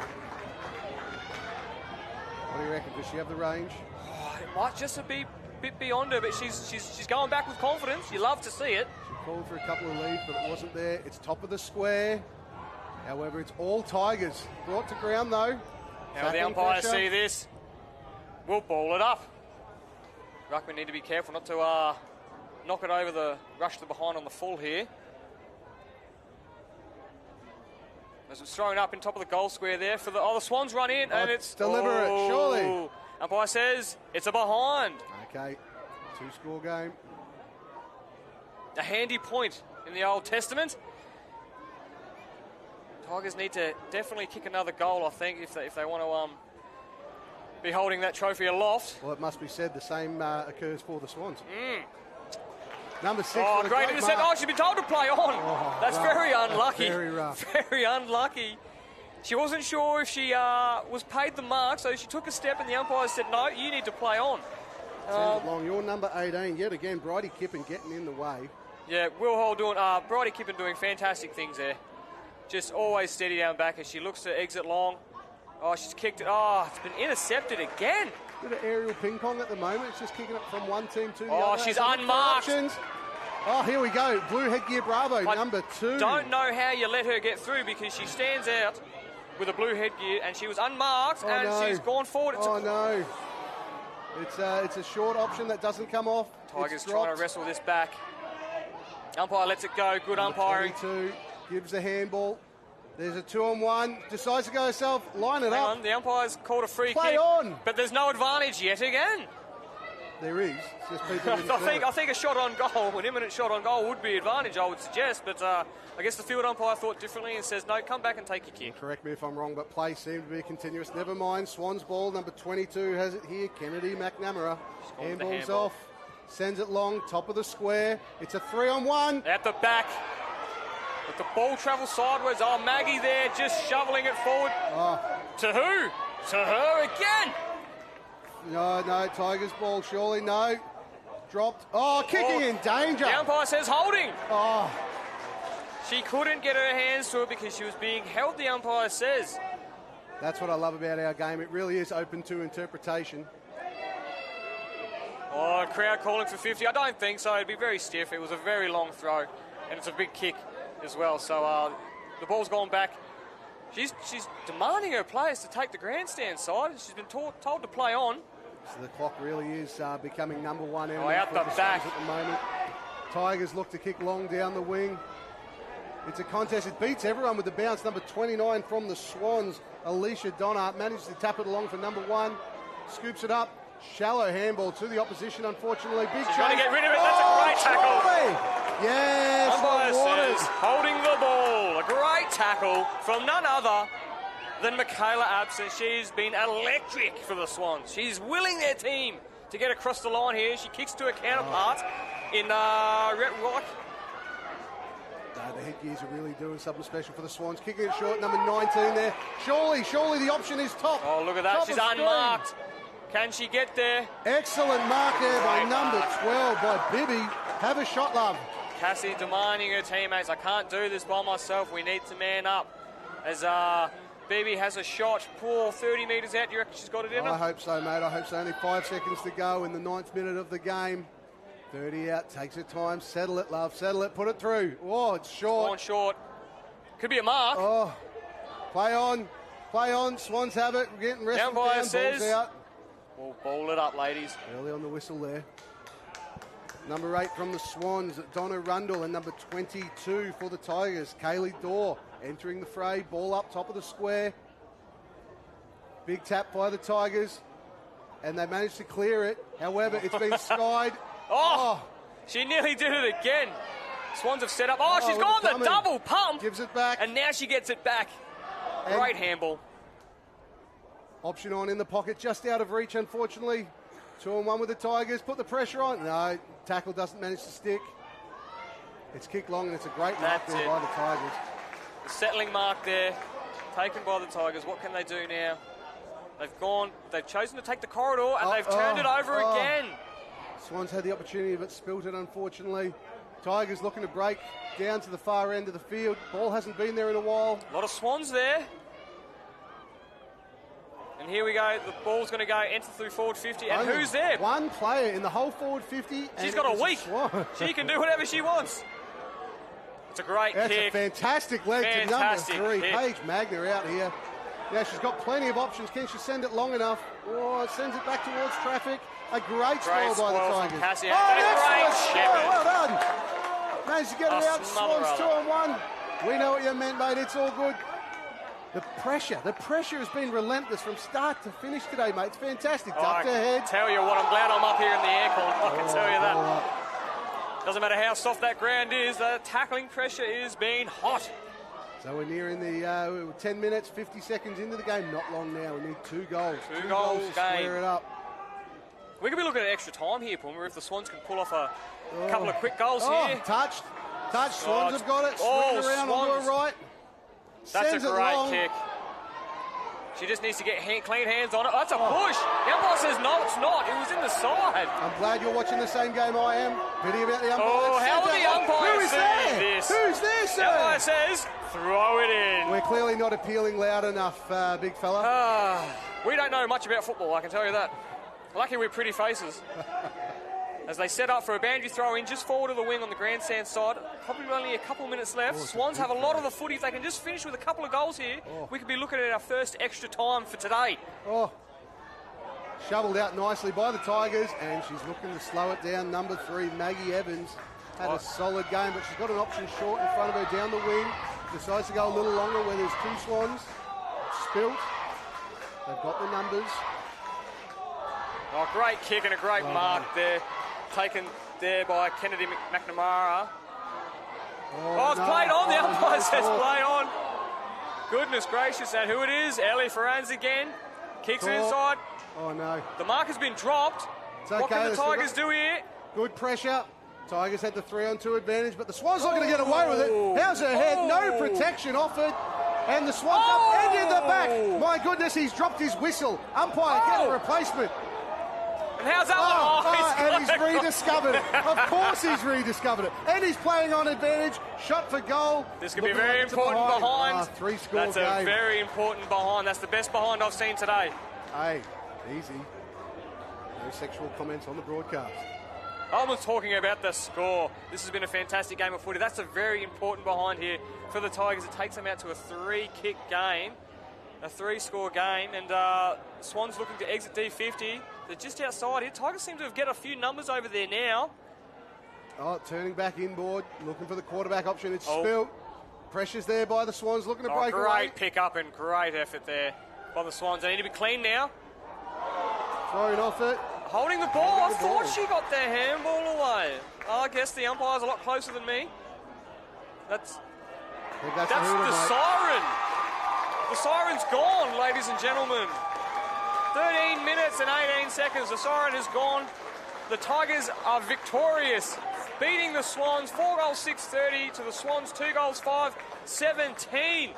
What do you reckon? Does she have the range? Oh, it might just be a bit beyond her, but she's going back with confidence. You love to see it. She called for a couple of leads, but it wasn't there. It's top of the square. However, it's all Tigers. Brought to ground, though. Now the umpires see this. We'll ball it up. Ruckman need to be careful not to knock it over the rush to the behind on the full here. As it's thrown up in top of the goal square there for the Swans run in and it's deliberate, surely. Umpire says it's a behind. Okay, 2-score game. A handy point in the Old Testament. Tigers need to definitely kick another goal, I think, if they want to be holding that trophy aloft. Well, it must be said the same occurs for the Swans. Number 6. Oh, great intercept. Oh, she's been told to play on. Oh, That's very unlucky. Very rough. Very unlucky. She wasn't sure if she was paid the mark, so she took a step and the umpire said, no, you need to play on. Send it long. You're number 18. Yet again, Bridie Kippen getting in the way. Yeah, Will Hall doing, Bridie Kippen doing fantastic things there. Just always steady down back as she looks to exit long. Oh, she's kicked it. Oh, it's been intercepted again. Bit of aerial ping pong at the moment. It's just kicking it from one team to the other. other. She's unmarked. Oh, here we go. Blue headgear Bravo, number 2. Don't know how you let her get through because she stands out with a blue headgear and she was unmarked she's gone forward. No. It's a short option that doesn't come off. Tigers trying to wrestle this back. Umpire lets it go. Good umpiring. 22 gives the handball. There's a 2-on-1. Decides to go herself. Line it Hang up. on, the umpire's called a free Play kick. on. But there's no advantage yet again. There is. It's just people I think a shot on goal, an imminent shot on goal would be advantage, I would suggest. But I guess the field umpire thought differently and says, no, come back and take your kick. Correct me if I'm wrong, but play seemed to be continuous. Never mind. Swans ball. Number 22 has it here. Kennedy McNamara. Handball's off. Sends it long. Top of the square. It's a 3-on-1. At the back. But the ball travels sideways. Oh, Maggie there just shoveling it forward. To who? To her again. No, Tigers ball, surely no. Dropped. Oh, kicking in danger. The umpire says holding. Oh. She couldn't get her hands to it because she was being held, the umpire says. That's what I love about our game. It really is open to interpretation. Oh, crowd calling for 50. I don't think so. It'd be very stiff. It was a very long throw, and it's a big kick as well. So the ball's gone back. She's demanding her players to take the grandstand side. She's been told to play on. So the clock really is becoming number one Oh, out the back. at the moment. Tigers look to kick long down the wing. It's a contest. It beats everyone with the bounce. Number 29 from the Swans, Alicia Donner, managed to tap it along for number 1. Scoops it up. Shallow handball to the opposition, unfortunately. Big She's chase. trying to get rid of it. That's a great tackle. Surely. Yes, Umpire the Waters. says, holding the ball. A great tackle from none other than Michaela Absent. She's been electric for the Swans. She's willing their team to get across the line here. She kicks to her counterpart in Red Rock. The headgears are really doing something special for the Swans. Kicking it short, number 19 there. Surely the option is top. Oh, look at that. Top She's of screen. unmarked. Can she get there? Excellent mark there by Great number mark. 12 by Bibby. Have a shot, love. Cassie demanding her teammates, I can't do this by myself. We need to man up. As Bibi has a shot, poor 30 metres out. Do you reckon she's got it in her? I hope so, mate. I hope so. Only 5 seconds to go in the 9th minute of the game. 30 out, takes her time. Settle it, love. Settle it. Put it through. Oh, it's short. Gone short. Could be a mark. Oh, play on. Play on. Swans have it. We're getting rested Umpire down. says- Ball's out. We'll ball it up, ladies. Early on the whistle there. Number 8 from the Swans, Donna Rundle, and number 22 for the Tigers, Kaylee Dorr, entering the fray. Ball up top of the square. Big tap by the Tigers, and they managed to clear it. However, it's been skied. Oh, she nearly did it again. Swans have set up. Oh, she's gone the coming. double pump. Gives it back. And now she gets it back. And Great handball. option on in the pocket, just out of reach, unfortunately. 2-on-1 with the Tigers. Put the pressure on. No, tackle doesn't manage to stick. It's kicked long, and it's a great mark That's there it. by the Tigers. The settling mark there, taken by the Tigers. What can they do now? They've chosen to take the corridor, and they've turned it over again. Swans had the opportunity, but spilt it, unfortunately. Tigers looking to break down to the far end of the field. Ball hasn't been there in a while. A lot of Swans there. And here we go. The ball's going to go enter through forward 50. And Only who's there? One player in the whole forward 50. She's and got it a was week. Swan. She can do whatever she wants. It's a great That's kick. a fantastic leg Fantastic to number 3. kick. Paige Magner out here. Now she's got plenty of options. Can she send it long enough? Oh, it sends it back towards traffic. A great spoil by the spoil from Tigers. Cassie. Oh, And a an great excellent spoil. shepherd. Well done. Managed to get it A out. smother Swans of 2-on-1. We know what you meant, mate. It's all good. The pressure has been relentless from start to finish today, mate. It's fantastic. Ducked her head. Tell you what, I'm glad I'm up here in the aircon. I can tell you that. Doesn't matter how soft that ground is, the tackling pressure is being hot. So we're nearing the 10 minutes, 50 seconds into the game. Not long now. We need 2 goals. Two goals goals to game. square it up. We could be looking at extra time here, Puma, if the Swans can pull off a couple of quick goals here. Touched. Swans have got it. Oh, Swinging around onto Swans. the right. That's Sends a it great long. kick. She just needs to get clean hands on it. Oh, that's a push. The umpire says no, it's not. It was in the side. I'm glad you're watching the same game I am. Pity about the umpire. Oh, how will the umpire Who is see there? this? Who's there, The sir? umpire says throw it in. We're clearly not appealing loud enough, big fella. We don't know much about football, I can tell you that. Lucky we're pretty faces. As they set up for a boundary throw in just forward of the wing on the grandstand side. Probably only a couple minutes left. Swans have a lot of the footy. If they can just finish with a couple of goals here, we could be looking at our first extra time for today. Oh, shoveled out nicely by the Tigers, and she's looking to slow it down. Number 3, Maggie Evans, had a solid game, but she's got an option short in front of her down the wing. Decides to go a little longer where there's 2 Swans. Spilt. They've got the numbers. Oh, great kick and a great mark there. Taken there by Kennedy McNamara. Oh, it's played on. The umpire says play on. Goodness gracious, and who it is? Ellie Ferranz again. Kicks it inside. Oh, no. The mark has been dropped. It's What okay, can the they've still Tigers do here? Good pressure. Tigers had the 3-on-2 advantage, but the Swans not going to get away with it. How's her head? No protection offered. And the Swans up and in the back. My goodness, he's dropped his whistle. Umpire, get a replacement. And how's that one? And he's rediscovered it. Of course he's rediscovered it. And he's playing on advantage. Shot for goal. This could be Looking very like it's important behind. 3-score That's game. a very important behind. That's the best behind I've seen today. Hey, easy. No sexual comments on the broadcast. I was talking about the score. This has been a fantastic game of footy. That's a very important behind here for the Tigers. It takes them out to a 3-kick game, a 3-score game, and Swans looking to exit D50. They're just outside here. Tigers seem to have got a few numbers over there now. Oh, turning back inboard, looking for the quarterback option. It's Spilt. Pressure's there by the Swans, looking to break away. Great pick up and great effort there by the Swans. They need to be clean now. Throwing off it. Holding the ball. I thought she got their handball away. I guess the umpire's a lot closer than me. That's That's the siren. The siren's gone, ladies and gentlemen. 13 minutes and 18 seconds. The siren has gone. The Tigers are victorious, beating the Swans 4 goals 6-30 to the Swans 2 goals 5-17.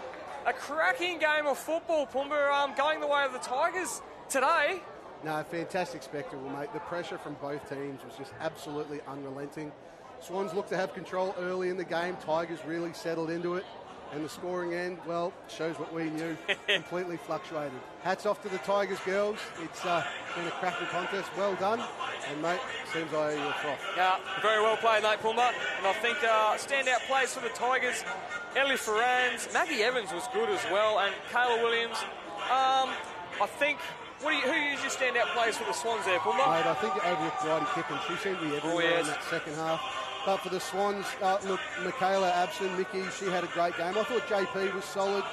A cracking game of football, Pumba, going the way of the Tigers today. No, fantastic spectacle, mate. The pressure from both teams was just absolutely unrelenting. Swans looked to have control early in the game. Tigers really settled into it. And the scoring end, well, shows what we knew, completely fluctuated. Hats off to the Tigers girls. It's been a cracking contest. Well done. And, mate, seems I owe you a froth. Yeah, very well played, mate, Pumba. And I think standout plays for the Tigers, Ellie Ferrans, Maggie Evans was good as well, and Kayla Williams. I think... who is your standout players for the Swans there, Pumba? Mate, I think you overlooked Bridie Kippen. She seemed to be everywhere in that second half. But for the Swans, look, Michaela Abson, Mickey, she had a great game. I thought JP was solid,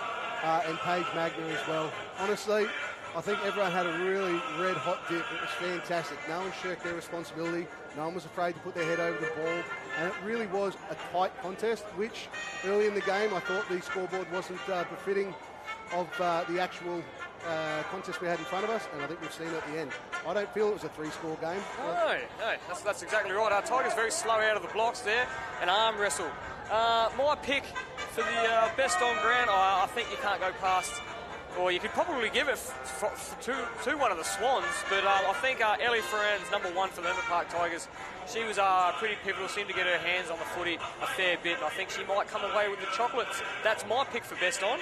and Paige Magna as well. Honestly, I think everyone had a really red-hot dip. It was fantastic. No one shirked their responsibility. No one was afraid to put their head over the ball. And it really was a tight contest, which early in the game I thought the scoreboard wasn't befitting of the actual contest we had in front of us, and I think we've seen it at the end. I don't feel it was a 3-score game. No, that's exactly right. Our Tigers very slow out of the blocks there and arm wrestle. My pick for the best on ground, I think you can't go past, or you could probably give it to one of the Swans, but I think Ellie Ferrans, number 1 for the Emmett Park Tigers, she was pretty pivotal, seemed to get her hands on the footy a fair bit, and I think she might come away with the chocolates. That's my pick for best on.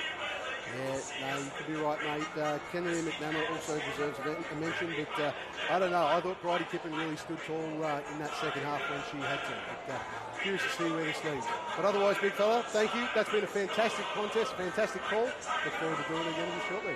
Yeah, no, you could be right, mate. Kennedy McNamara also deserves a mention, but I don't know. I thought Bridie Kippen really stood tall in that second half when she had to. But curious to see where this leads. But otherwise, big fella, thank you. That's been a fantastic contest, fantastic call. Look forward to doing it again shortly.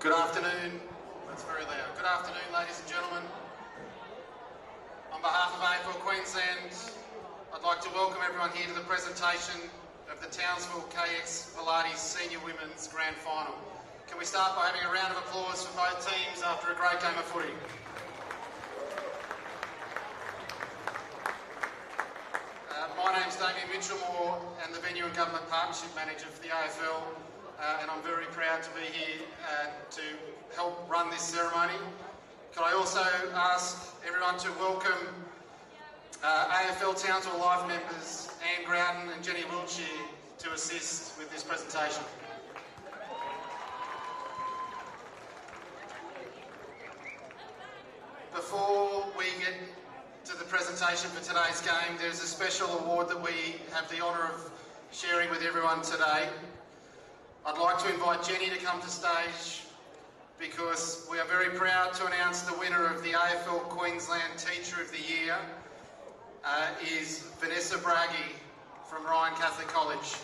Good afternoon. That's very loud. Good afternoon, ladies and gentlemen. On behalf of AFL Queensland, I'd like to welcome everyone here to the presentation of the Townsville KX Pilates Senior Women's Grand Final. Can we start by having a round of applause for both teams after a great game of footy? My name's Damien Mitchell-Moore and the Venue and Government Partnership Manager for the AFL, and I'm very proud to be here to help run this ceremony. Could I also ask everyone to welcome AFL Townsville Life members Anne Grouden and Jenny Wiltshire to assist with this presentation. Before we get to the presentation for today's game, there's a special award that we have the honour of sharing with everyone today. I'd like to invite Jenny to come to stage because we are very proud to announce the winner of the AFL Queensland Teacher of the Year is Vanessa Braggy from Ryan Catholic College.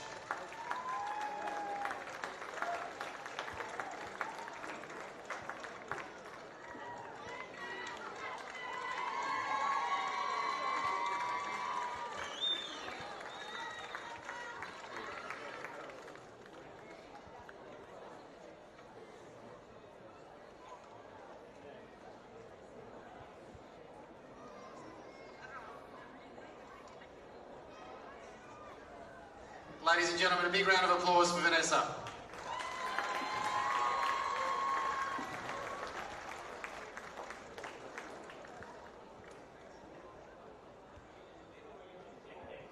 Ladies and gentlemen, a big round of applause for Vanessa.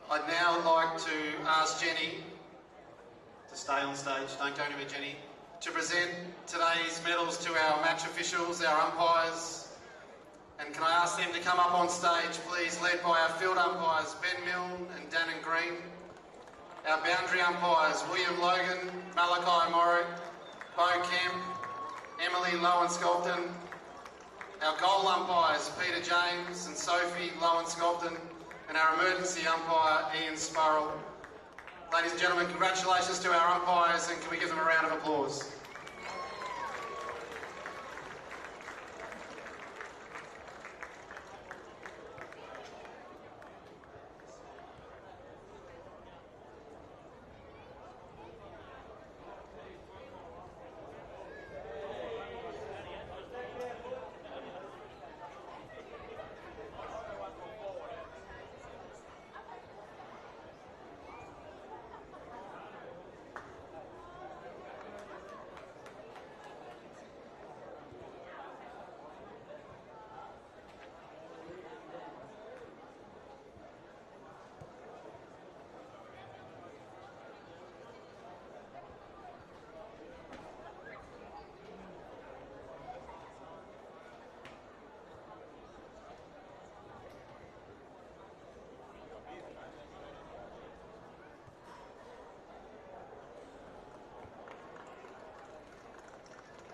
I'd now like to ask Jenny to stay on stage, don't go anywhere, Jenny, to present today's medals to our match officials, our umpires. And can I ask them to come up on stage, please, led by our field umpires, Ben Milne and Dannon Green. Our boundary umpires, William Logan, Malachi Morritt, Bo Kemp, Emily Lowen-Sculpton. Our goal umpires, Peter James and Sophie Lowen-Sculpton. And our emergency umpire, Ian Spurrell. Ladies and gentlemen, congratulations to our umpires, and can we give them a round of applause?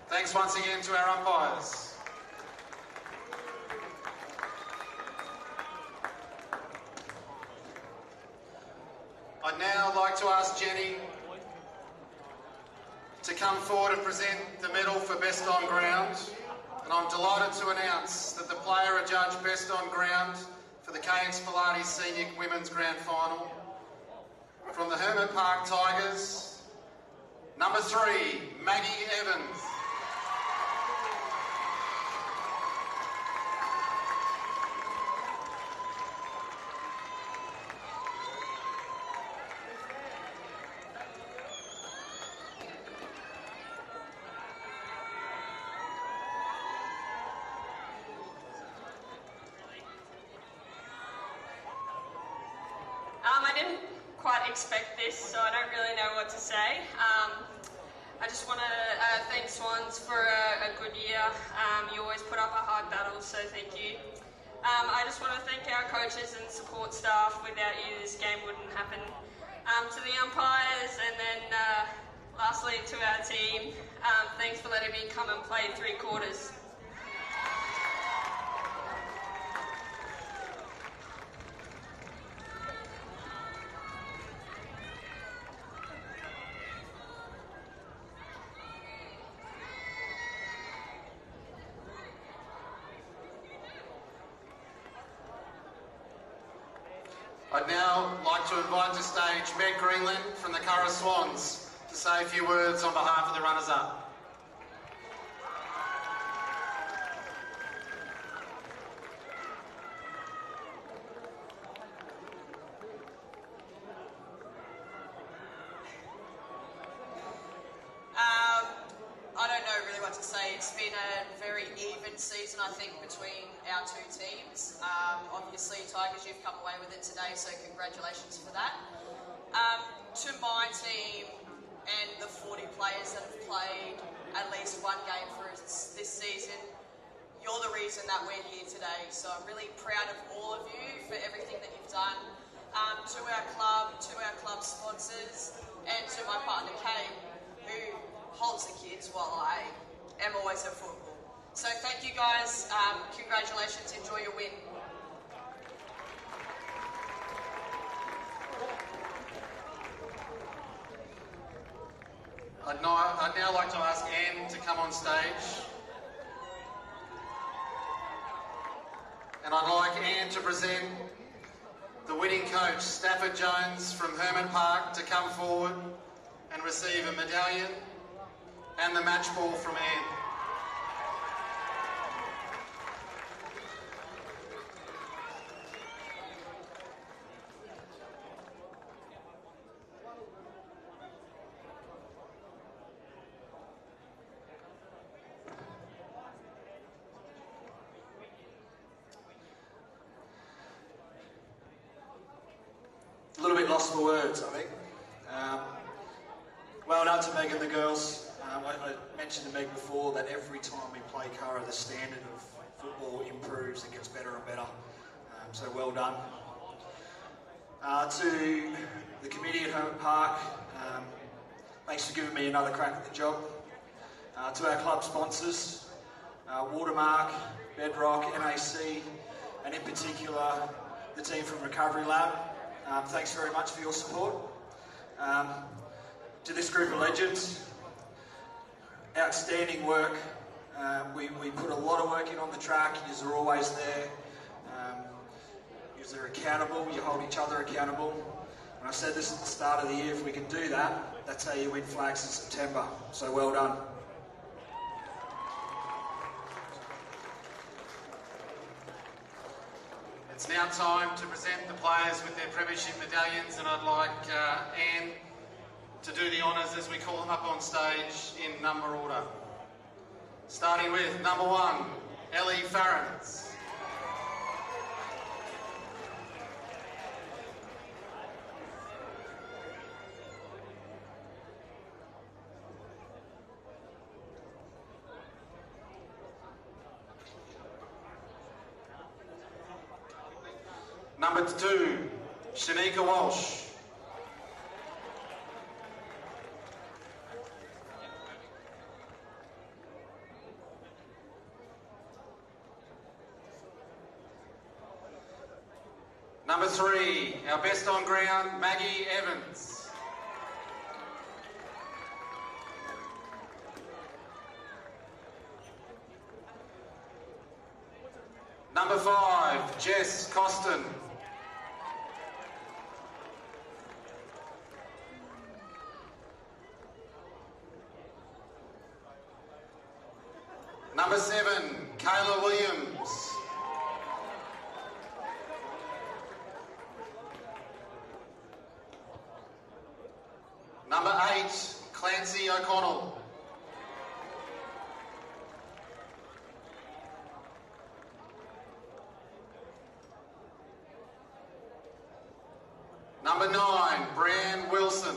Thanks once again to our umpires. I'd now like to ask Jenny to come forward and present the medal for Best on Ground. And I'm delighted to announce that the player adjudged Best on Ground for the KX Pilates Senior Women's Grand Final from the Hermit Park Tigers, number 3, Maggie Evans. I didn't quite expect this, so I don't really know what to say. I just want to thank Swanns for a good year. You always put up a hard battle, so thank you. I just want to thank our coaches and support staff. Without you, this game wouldn't happen. To the umpires, and then lastly to our team, thanks for letting me come and play 3 quarters. I'd now like to invite to stage Meg Greenland from the Curragh Swanns to say a few words on behalf of the runners-up. I don't know really what to say. It's been a very even season, I think, between our two teams. Obviously, Tigers, you've come away with it today, so congratulations for that. To my team and the 40 players that have played at least one game for us this season, you're the reason that we're here today. So I'm really proud of all of you for everything that you've done. To our club sponsors, and to my partner Kate, who holds the kids while I am always at football. So thank you guys, congratulations, enjoy your win. I'd now like to ask Anne to come on stage. And I'd like Anne to present the winning coach, Stafford Jones from Herman Park, to come forward and receive a medallion and the match ball from Anne. A little bit lost for words, I think. Well done to Meg and the girls. I mentioned to Meg before that every time we play Curragh, the standard of football improves and gets better and better. So well done. To the committee at Herman Park, thanks for giving me another crack at the job. To our club sponsors, Watermark, Bedrock, NAC, and in particular the team from Recovery Lab. Thanks very much for your support. To this group of legends, outstanding work. We put a lot of work in on the track. You're always there. You're accountable. You hold each other accountable. And I said this at the start of the year, if we can do that, that's how you win flags in September. So well done. It's now time to present the players with their premiership medallions, and I'd like Anne to do the honours as we call them up on stage in number order. Starting with number 1, Ellie Farrens. Number 2, Shanika Walsh. Number 3, our best on ground, Maggie Evans. Number 5, Jess Costin. Number 7, Kayla Williams. Number 8, Clancy O'Connell. Number 9, Bran Wilson.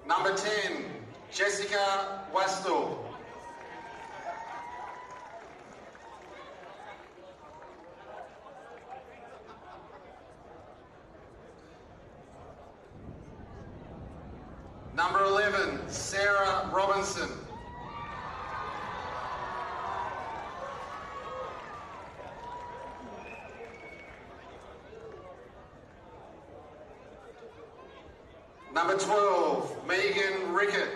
Number 10, Jessica Wastell. Number 11, Sarah Robinson. Number 12, Megan Rickett.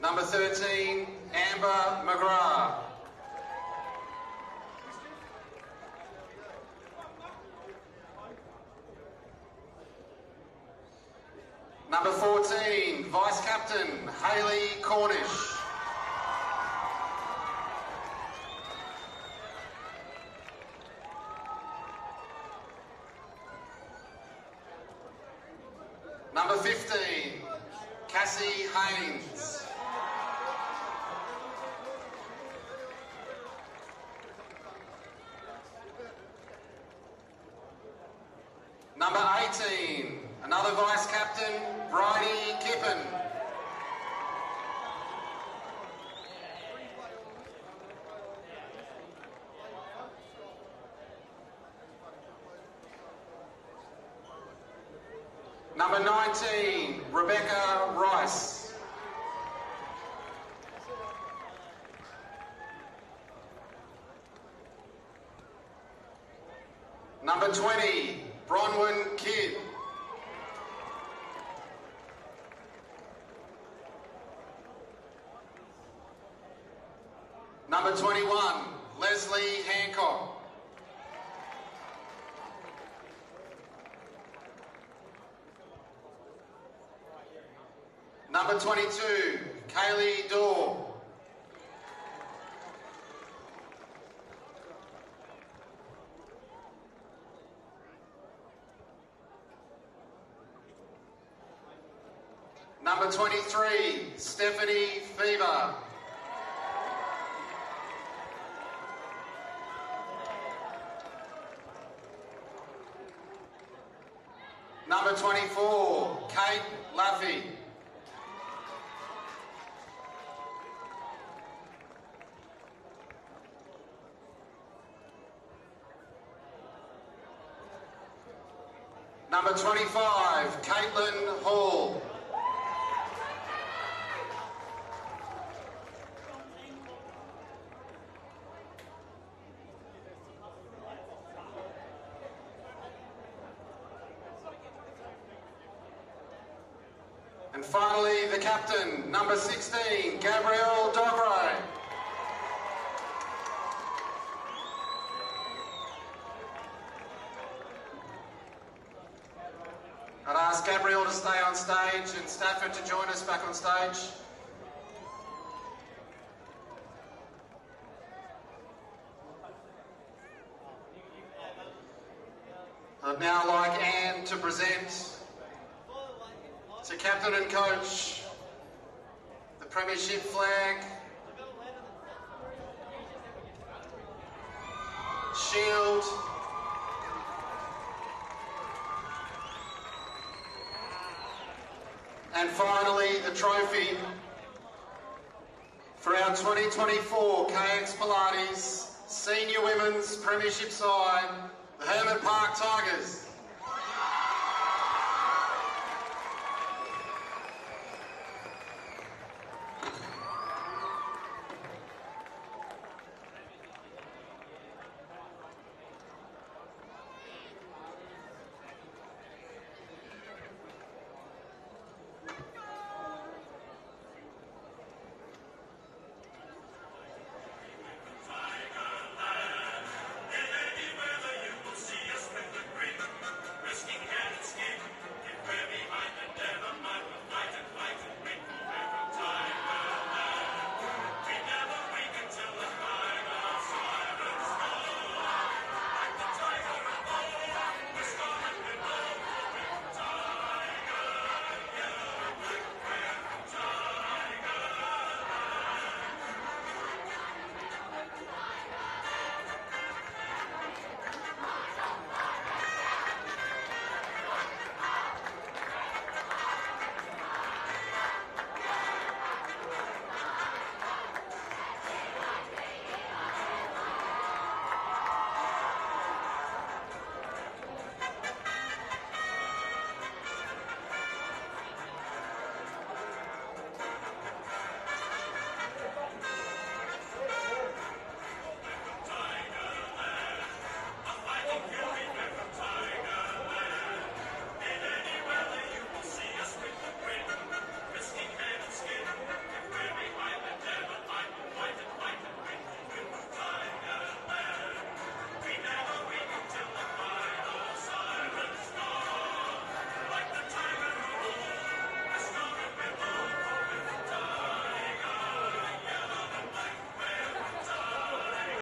Number 13, Amber McGrath. Number 14, Vice Captain, Hayley Cornish. Number 15, Cassie Haynes. Number 18, another Vice Captain, Bridie Kippen. Number 19, Rebecca Rice. Number 20, Bronwyn Kidd. Number 21, Leslie Hancock. Number 22, Kaylee Dorr. Number 23, Stephanie Fever. Number 24, Kate Laffey. Number 25, Caitlin Hall. And finally, the captain, number 16, Gabrielle Dogray. I'd ask Gabrielle to stay on stage and Stafford to join us back on stage. I'd now like Anne to present to captain and coach the premiership flag, shield, and finally the trophy for our 2024 KX Pilates Senior Women's Premiership side, the Herman Park Tigers.